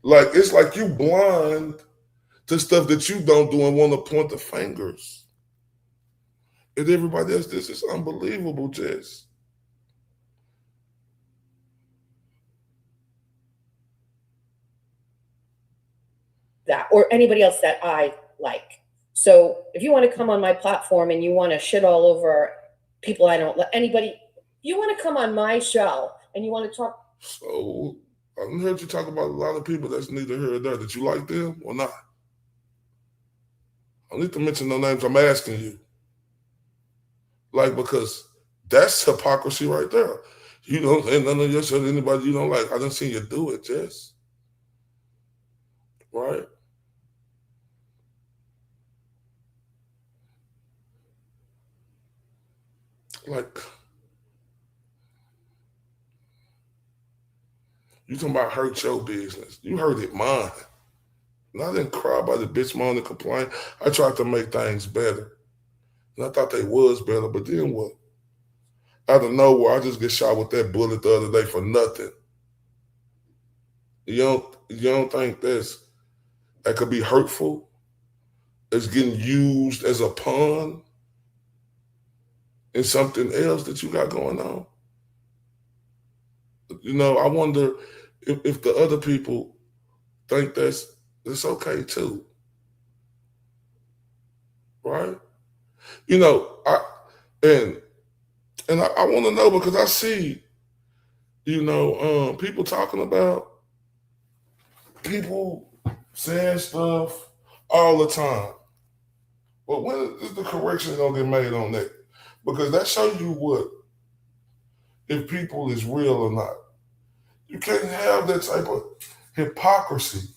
Like, it's like you blind to stuff that you don't do and want to point the fingers at everybody else. This is unbelievable, Jess. That or anybody else that I like. So if you want to come on my platform and you want to shit all over people I don't like, anybody, you want to come on my show and you want to talk. So I heard you talk about a lot of people that's neither here nor there. Did you like them or not? I don't need to mention no names. I'm asking you. Like, because that's hypocrisy right there. You don't say none of your shit to anybody you don't like. I done seen you do it, Jess. Right? Like, you talking about hurt your business. You hurt it mine. And I didn't cry about the bitch moan and complain. I tried to make things better. And I thought they was better, but then what? Out of nowhere, I just get shot with that bullet the other day for nothing. You don't think that could be hurtful? It's getting used as a pawn in something else that you got going on? I wonder if the other people think it's okay too. Right? I want to know because I see, people talking about people saying stuff all the time. But when is the correction gonna get made on that? Because that shows you what if people is real or not. You can't have that type of hypocrisy.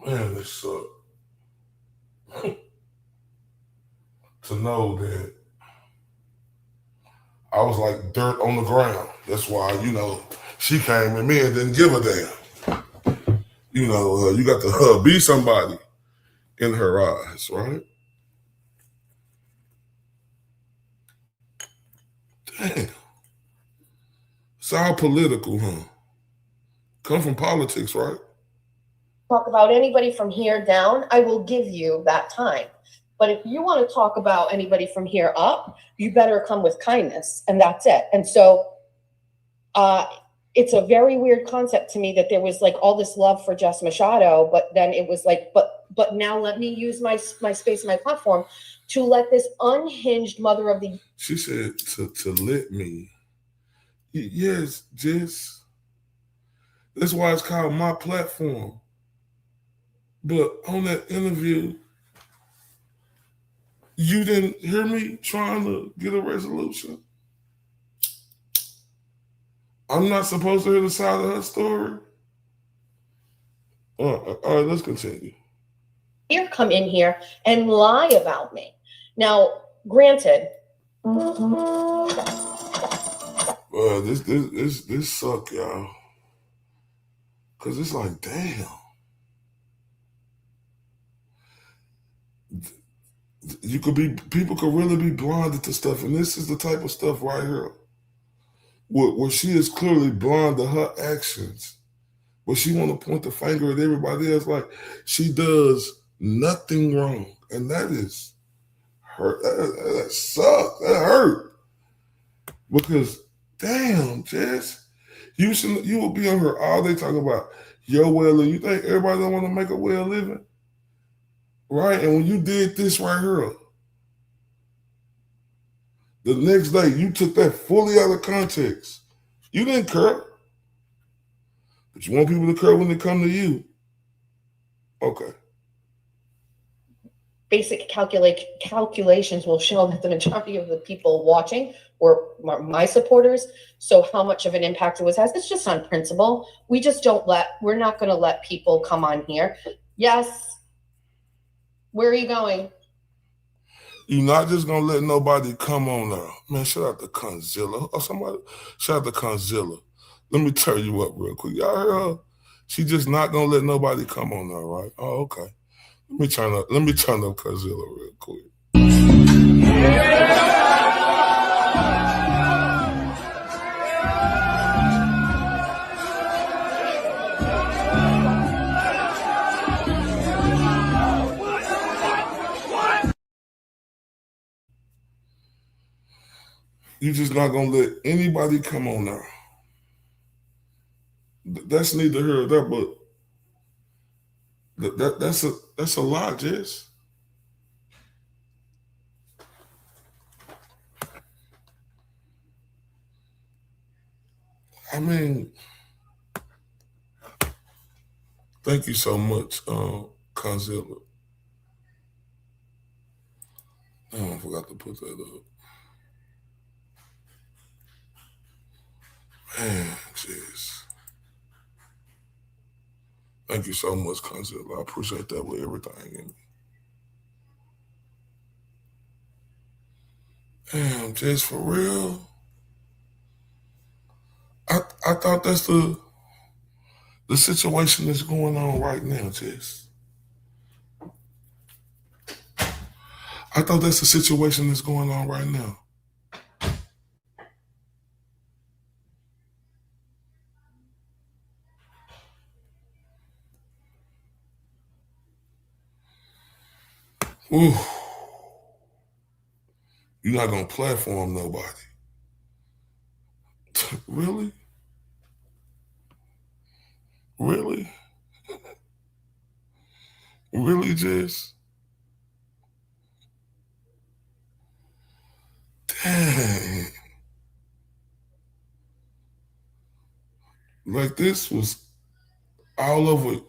Man, it sucks to know that I was like dirt on the ground. That's why, she came at me and didn't give a damn. You got to be somebody in her eyes, right? Damn. It's all political, huh? Come from politics, right? Talk about anybody from here down, I will give you that time. But if you want to talk about anybody from here up, you better come with kindness, and that's it. And so it's a very weird concept to me that there was like all this love for Jess Machado, but then it was like, but now let me use my space, my platform to let this unhinged mother of the... She said to let me. Yes, Jess. That's why it's called my platform. But on that interview, you didn't hear me trying to get a resolution. I'm not supposed to hear the side of her story. All right, let's continue. Here, come in here and lie about me. Now, granted, this suck, y'all. Cause it's like, damn. People could really be blinded to stuff, and this is the type of stuff right here, where she is clearly blind to her actions, but she want to point the finger at everybody else like she does nothing wrong, and that is hurt. That sucks. That hurt. Because damn, Jess, you will be on her all day talking about your way of living. You think everybody don't want to make a way of living? Right? And when you did this right here, the next day you took that fully out of context. You didn't care. But you want people to care when they come to you. Okay. Basic calculations will show that the majority of the people watching were my supporters. So how much of an impact it has, it's just on principle. We're not going to let people come on here. Yes. Where are you going? You're not just going to let nobody come on now. Man, shout out to Conzilla. Or somebody, shout out to Conzilla. Let me turn you up real quick. Y'all hear her? She just not going to let nobody come on now, right? Oh, okay. Let me turn up Conzilla real quick. You're just not gonna let anybody come on now. That's neither here nor there, but that's a lot, Jess. I mean, Thank you so much, Conzilla. Oh, I forgot to put that up. Man, jeez. Thank you so much, Conzilla. I appreciate that with everything in me. Damn, just for real. I thought that's the situation that's going on right now, Jess. I thought that's the situation that's going on right now. Ooh. You're not gonna platform nobody. Really? Really? Really, Jess? Dang. Like this was all over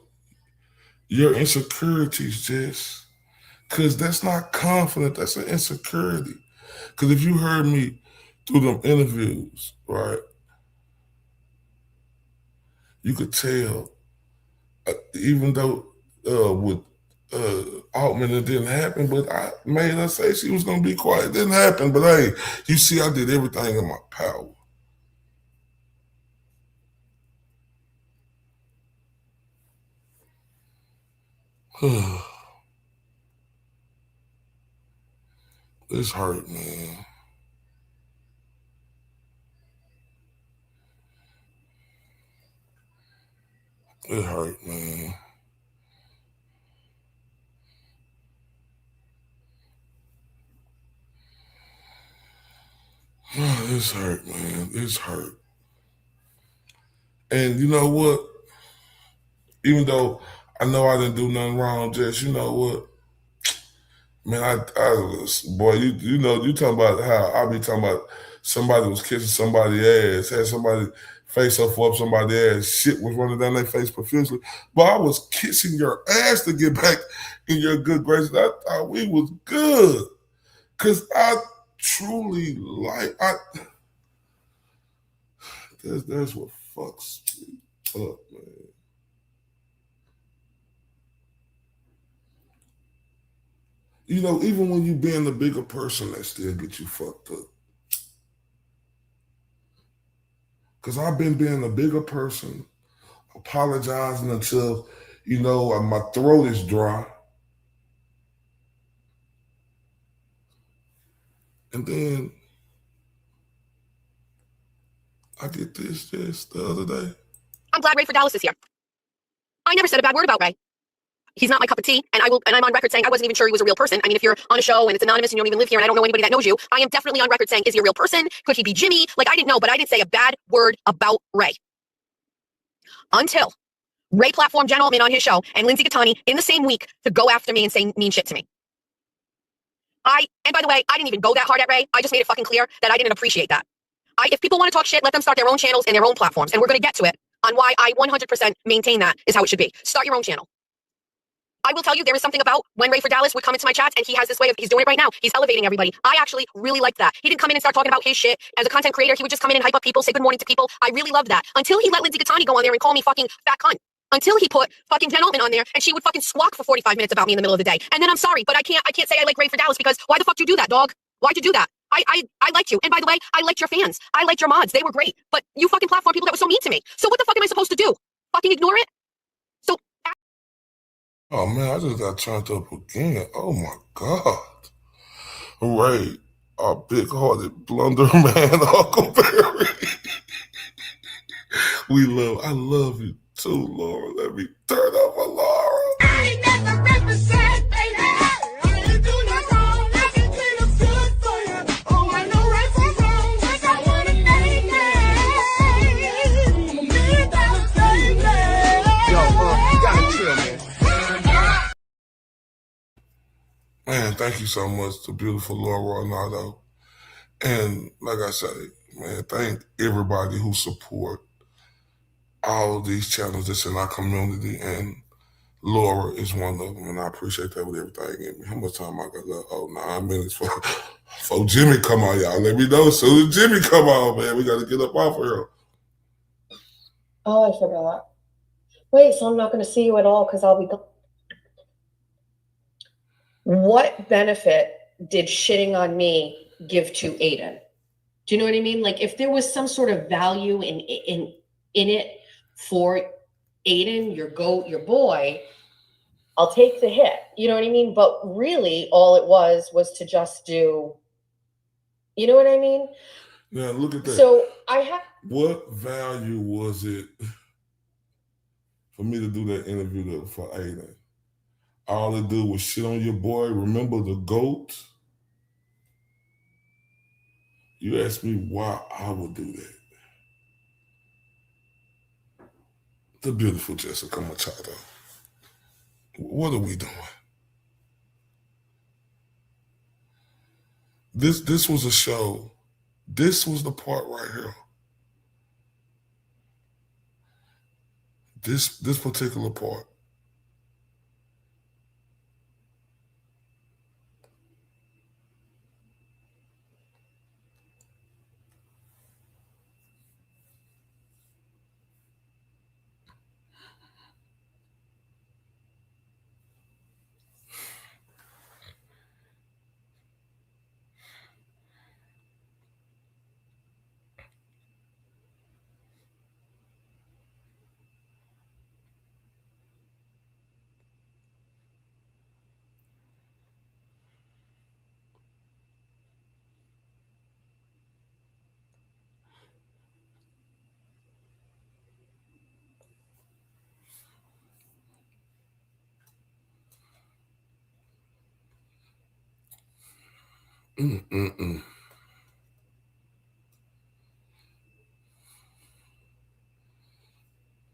your insecurities, Jess. Because that's not confident, that's an insecurity. Because if you heard me through them interviews, right, you could tell, even though with Altman it didn't happen, but I made her say she was going to be quiet. It didn't happen, but hey, you see, I did everything in my power. It's hurt, man. It hurt, man. It's hurt, man. It's hurt. And you know what? Even though I know I didn't do nothing wrong, Jess, you know what? Man, I was, boy, you know, you talking about how I be talking about somebody was kissing somebody's ass, had somebody face up somebody's ass, shit was running down their face profusely. But I was kissing your ass to get back in your good graces. I thought we was good. Cause I truly that's what fucks me up, man. You know, even when you being the bigger person, that still get you fucked up. Because I've been being a bigger person, apologizing until, you know, my throat is dry. And then I get this just the other day. I'm glad Ray for Dallas is here. I never said a bad word about Ray. He's not my cup of tea, and I'm on record saying I wasn't even sure he was a real person. I mean, if you're on a show and it's anonymous and you don't even live here and I don't know anybody that knows you, I am definitely on record saying, is he a real person? Could he be Jimmy? Like, I didn't know, but I didn't say a bad word about Ray. Until Ray platformed Gentleman on his show and Lindsay Gattani in the same week to go after me and say mean shit to me. And by the way, I didn't even go that hard at Ray. I just made it fucking clear that I didn't appreciate that. If people want to talk shit, let them start their own channels and their own platforms, and we're going to get to it on why I 100% maintain that is how it should be. Start your own channel. I will tell you, there is something about when Ray for Dallas would come into my chats, and he has this way of, he's doing it right now. He's elevating everybody. I actually really liked that. He didn't come in and start talking about his shit. As a content creator, he would just come in and hype up people, say good morning to people. I really loved that. Until he let Lindsay Gattani go on there and call me fucking fat cunt. Until he put fucking Jen Altman on there, and she would fucking squawk for 45 minutes about me in the middle of the day. And then I'm sorry, but I can't say I like Ray for Dallas, because why the fuck do you do that, dog? Why'd you do that? I liked you. And by the way, I liked your fans. I liked your mods. They were great. But you fucking platform people that were so mean to me. So what the fuck am I supposed to do? Fucking ignore it? So... Oh, man, I just got turned up again. Oh, my God. Ray, our big-hearted blunder man, Huckleberry. I love you too, Laura. Let me turn up my Laura. I ain't never represent, baby. I ain't do no wrong. I can clean up good for you. Oh, I know right from wrong. Yes, I want to make it. I'm a $1 million baby. Yo, you gotta chill, man. Man, thank you so much to beautiful Laura Arnado. And like I say, man, thank everybody who support all of these channels that's in our community. And Laura is one of them, and I appreciate that with everything in me. How much time I got left? Oh, 9 minutes for Jimmy come on, y'all. Let me know as soon as Jimmy come on, man. We got to get up off here. Oh, I forgot. Wait, so I'm not going to see you at all because I'll be gone. What benefit did shitting on me give to Aiden? Do you know what I mean? Like, if there was some sort of value in it for Aiden, your goat, your boy, I'll take the hit. You know what I mean? But really, all it was to just do. You know what I mean? Now look at that. So I have. What value was it for me to do that interview for Aiden? All it do was shit on your boy. Remember the GOAT? You asked me why I would do that. The beautiful Jessica Machado. What are we doing? This was a show. This was the part right here. This particular part.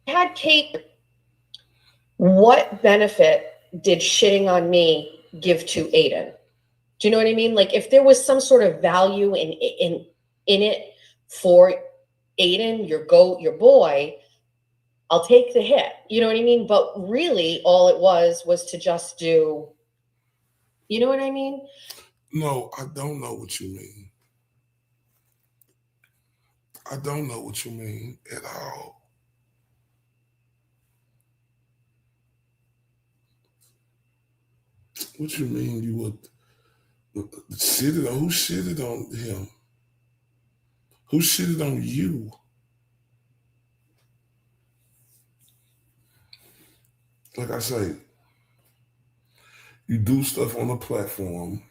Had Kate, what benefit did shitting on me give to Aiden? Do you know what I mean? Like, if there was some sort of value in it for Aiden, your goat, your boy, I'll take the hit. You know what I mean? But really, all it was to just do. You know what I mean? No, I don't know what you mean. I don't know what you mean at all. What you mean you would shitted on? Who shitted on him? Who shitted on you? Like I say, you do stuff on a platform.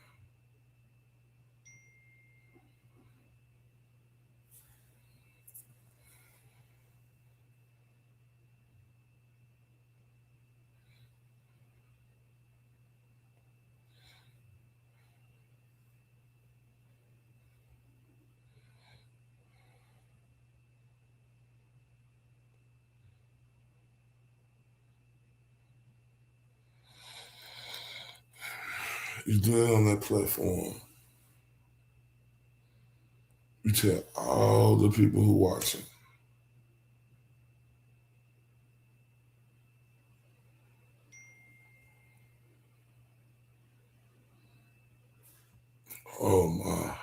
You do it on that platform. You tell all the people who watching. Oh my.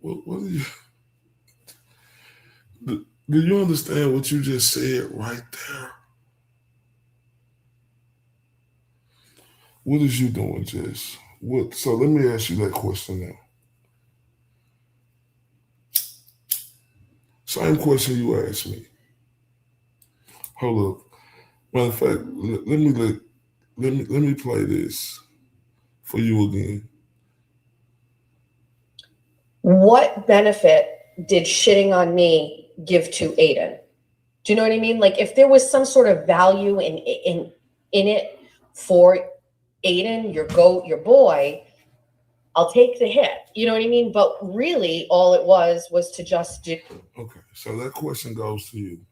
What do you do you understand what you just said right there? What is you doing, Jess? So let me ask you that question now. Same question you asked me. Hold up. Matter of fact, let me play this for you again. What benefit did shitting on me give to Aiden? Do you know what I mean? Like, if there was some sort of value in it for Aiden, your goat, your boy, I'll take the hit. You know what I mean? But really, all it was to just do. Okay, so that question goes to you.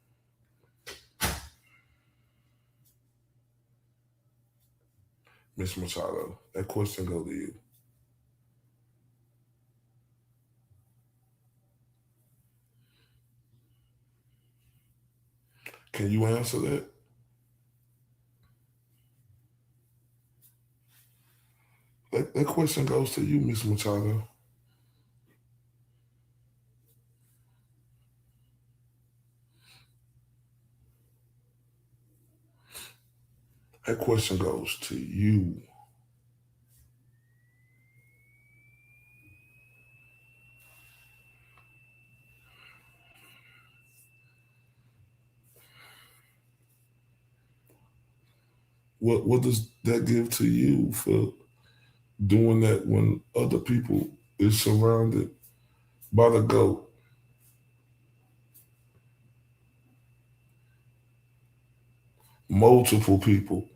Miss Machado, that question goes to you. Can you answer that? that question goes to you, Miss Machado. That question goes to you. What does that give to you for doing that when other people is surrounded by the GOAT? Multiple people.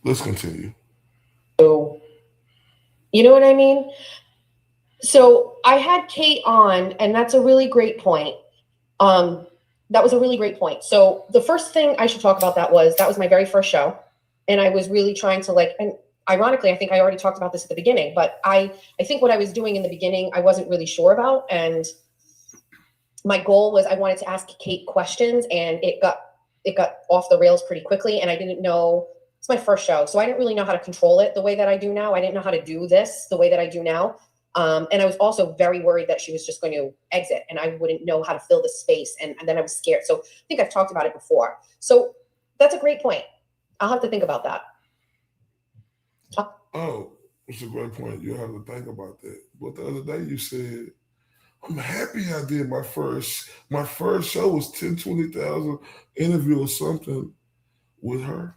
Let's continue. So, you know what I mean? So I had Kate on, and that's a really great point. That was a really great point. So the first thing I should talk about that was my very first show. And I was really trying to and ironically, I think I already talked about this at the beginning, but I think what I was doing in the beginning, I wasn't really sure about. And my goal was I wanted to ask Kate questions, and it got off the rails pretty quickly. And I didn't know, it's my first show, so I didn't really know how to control it the way that I do now. I didn't know how to do this the way that I do now. And I was also very worried that she was just going to exit and I wouldn't know how to fill the space. And then I was scared. So I think I've talked about it before. So that's a great point. I'll have to think about that. Oh, it's a great point. You'll have to think about that. But the other day you said, I'm happy I did my first show was 10, 20,000 interview or something with her.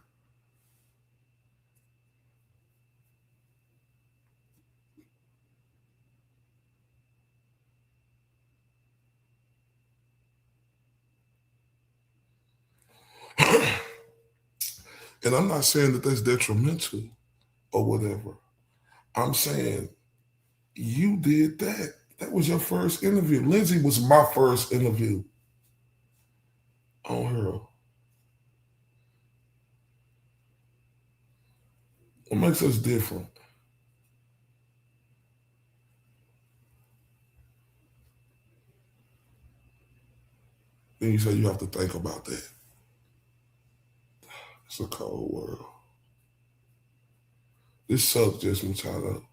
And I'm not saying that that's detrimental or whatever. I'm saying you did that. That was your first interview. Lindsay was my first interview on her. What makes us different? Then you say you have to think about that. It's a cold world. This sucks, just Machado.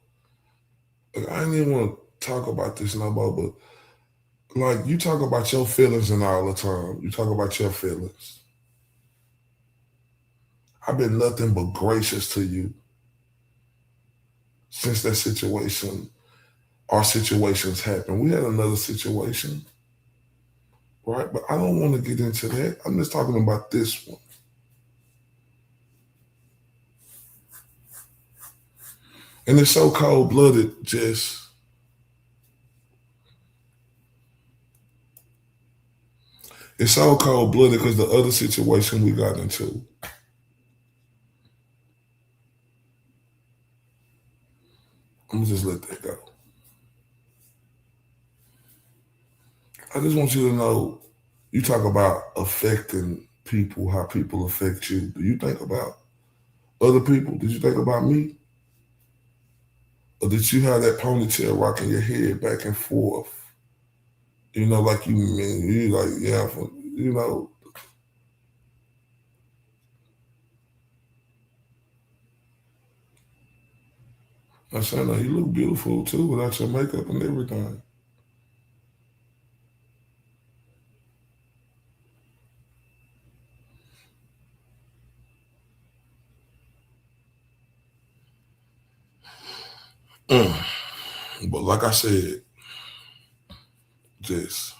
Like, I didn't even want to talk about this no more, but like you talk about your feelings and all the time. You talk about your feelings. I've been nothing but gracious to you since that situation, our situations happened. We had another situation, right? But I don't want to get into that. I'm just talking about this one. And it's so cold-blooded, Jess. It's so cold-blooded because the other situation we got into. I'm going to just let that go. I just want you to know, you talk about affecting people, how people affect you. Do you think about other people? Did you think about me? Or did you have that ponytail rocking your head back and forth? You know, like you like, yeah, you know. I said, no, you look beautiful too without your makeup and everything. But like I said, Jess,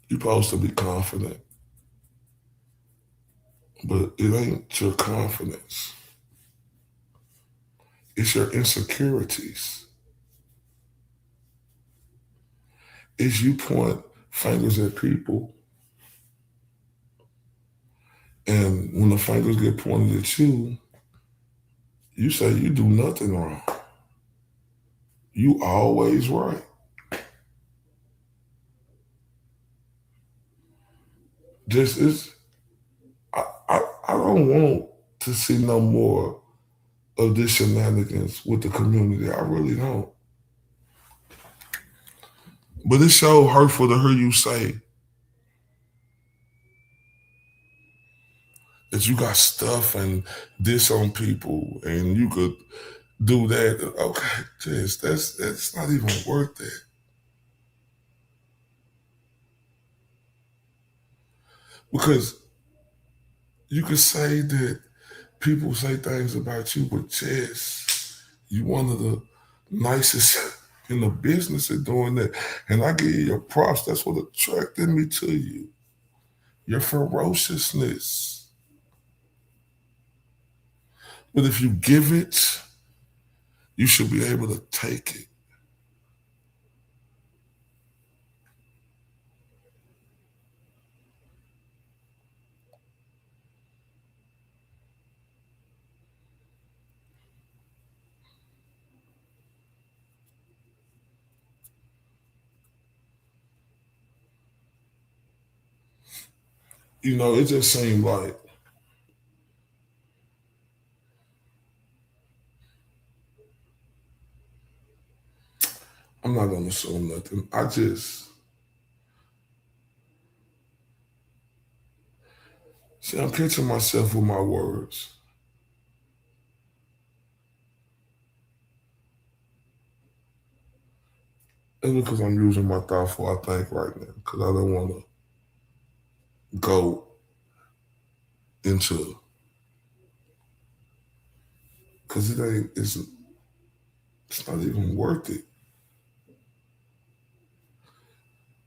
you're supposed to be confident, but it ain't your confidence. It's your insecurities. It's you point fingers at people, and when the fingers get pointed at you, you say you do nothing wrong. You always right. This is, I don't want to see no more of this shenanigans with the community. I really don't. But it's so hurtful to hear you say that you got stuff and this on people and you could do that. Okay, just that's not even worth it. Because you could say that people say things about you, but Jess, you one of the nicest in the business at doing that. And I give you your props. That's what attracted me to you. Your ferociousness. But if you give it, you should be able to take it. You know, it just seemed like I'm not gonna assume nothing. I'm catching myself with my words. It's because I'm using my thoughtful, I think, right now, because I don't want to go into, because it's not even worth it.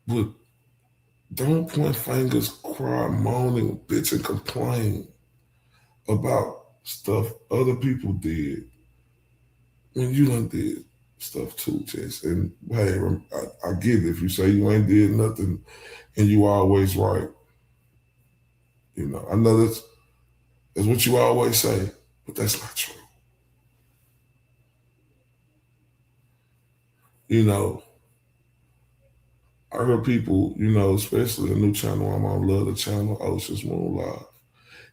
But don't point fingers, cry, moaning, bitch, and complain about stuff other people did when you done did stuff too, Jess. And hey, I get it. If you say you ain't did nothing and you always right, you know, I know that's what you always say, but that's not true. You know, I heard people, you know, especially the new channel I'm on, love the channel, Ocean's Moon Live.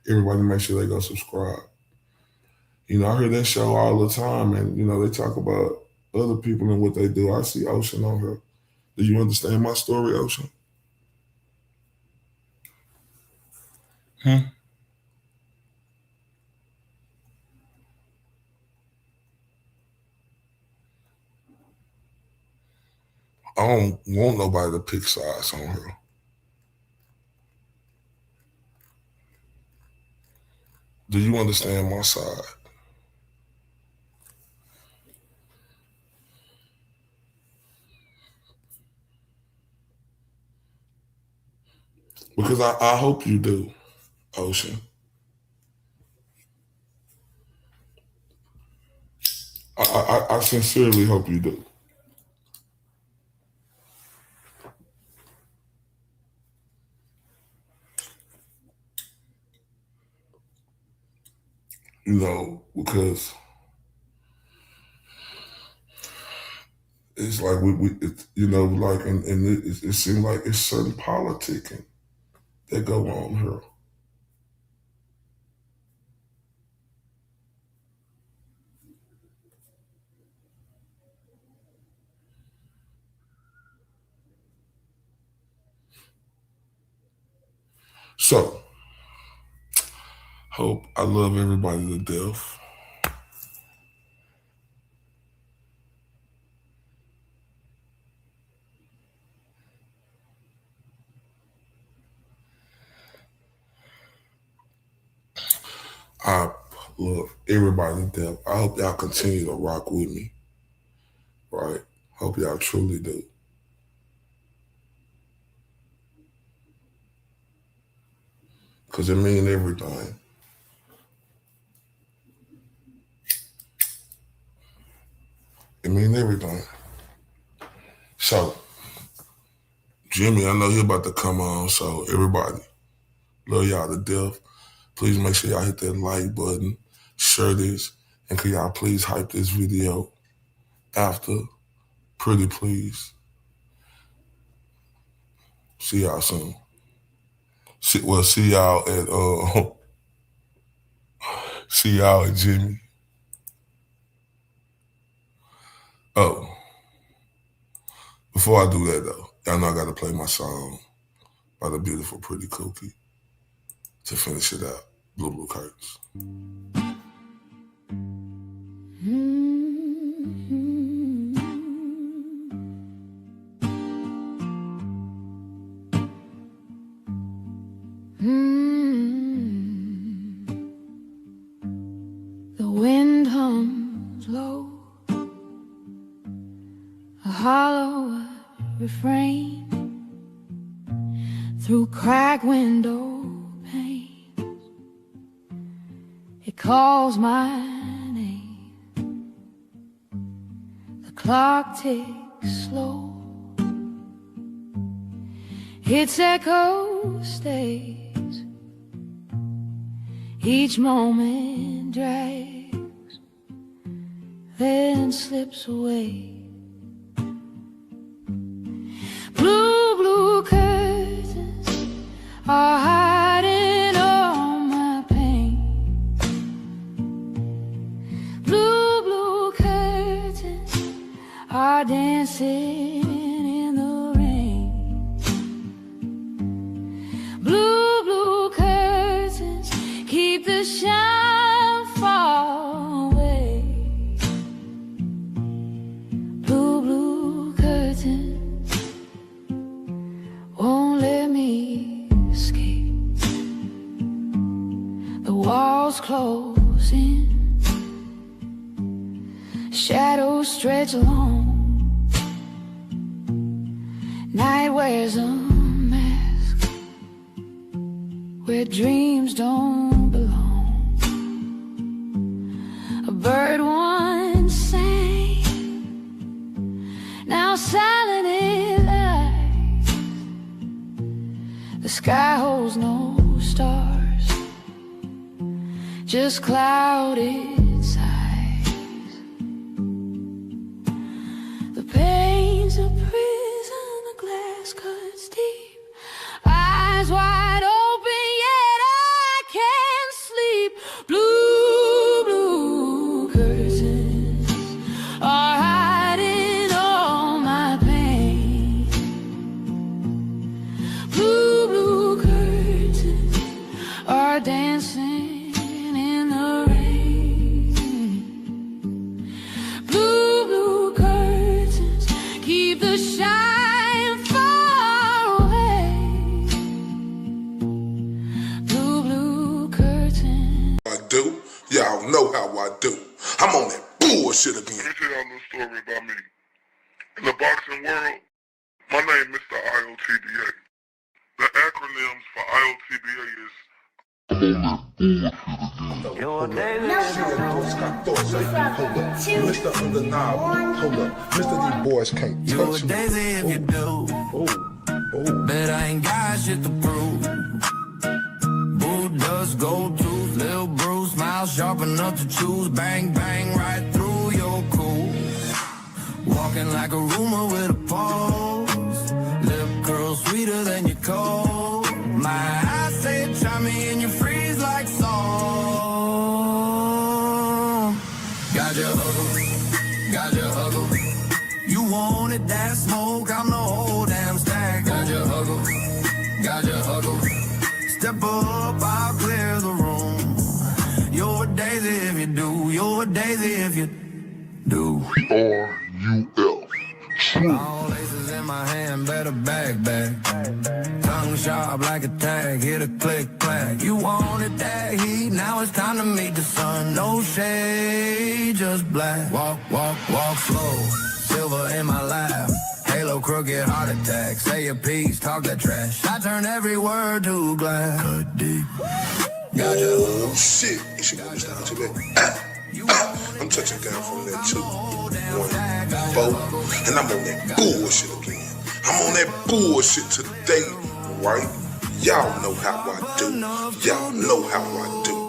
Everybody make sure they go subscribe. You know, I hear that show all the time, and, you know, they talk about other people and what they do. I see Ocean on her. Do you understand my story, Ocean? I don't want nobody to pick sides on her. Do you understand my side? Because I hope you do, Ocean. I sincerely hope you do. You know, because it's like you know, like, and it seems like it's certain politicking that go on here. So, hope I love everybody to death. I love everybody to death. I hope y'all continue to rock with me. Right? Hope y'all truly do. Because it means everything. It means everything. So, Jimmy, I know you're about to come on. So, everybody, love y'all to death. Please make sure y'all hit that like button, share this, and can y'all please hype this video after? Pretty please. See y'all soon. See y'all at see y'all at Jimmy. Oh. Before I do that, though, y'all know I got to play my song by the beautiful Pretty Cookie to finish it out. Blue Blue Curtains. The wind hums low, a hollow refrain through cracked window panes. It calls my name. The clock ticks slow. Its echo stays. Each moment drags, then slips away. Blue, blue curtains are hiding all my pain. Blue, blue curtains are dancing in the rain. Blue, blue curtains keep the shine far away. Blue, blue curtains won't let me escape. The walls close in, shadows stretch along. Night wears a mask where dreams don't belong. A bird once sang, now silent it lies. The sky holds no stars, just clouded sighs. The pain's a prison, the glass cuts deep, eyes wide open, yet I can't sleep. Blue, blue curtains are hiding all my pain. Blue, blue curtains are dancing in the rain. Blue, blue curtains keep the shine far away. Blue, blue curtains. I do. Y'all know how I do. I'm on that bullshit again. Let me tell y'all a little story about me. In the boxing world, my name is Mr. IOTBA. The acronyms for IOTBA is Your days got thoughts like hold up. Mr. Undeniable, hold up. Mr. These boys can't touch me. Daisy if you do, but I ain't got shit to prove. Boo does go to Lil Bruce, smile sharp enough to choose. Bang bang right through your cool. Walking like a rumor with a pulse. Lip curl sweeter than your cold. My eyes say try me and you freeze like salt. Got your huggle. You wanted that smoke, I'm the whole damn stack. Got your huggle. Step up, I'll clear the room. You're Daisy if you do, you're Daisy if you do. R-U-L. All laces in my hand, better bag. Tongue sharp like a tag, hit a click clack. You wanted that heat, now it's time to meet the sun. No shade, just black. Walk slow, silver in my lap. Halo crooked heart attack. Say a piece, talk that trash. I turn every word to glass. Cut deep. Got your Oh shit, it should go down to that. I'm touching down from that 2, 1, 4, and I'm on that bullshit again. I'm on that bullshit today, right? Y'all know how I do. Y'all know how I do.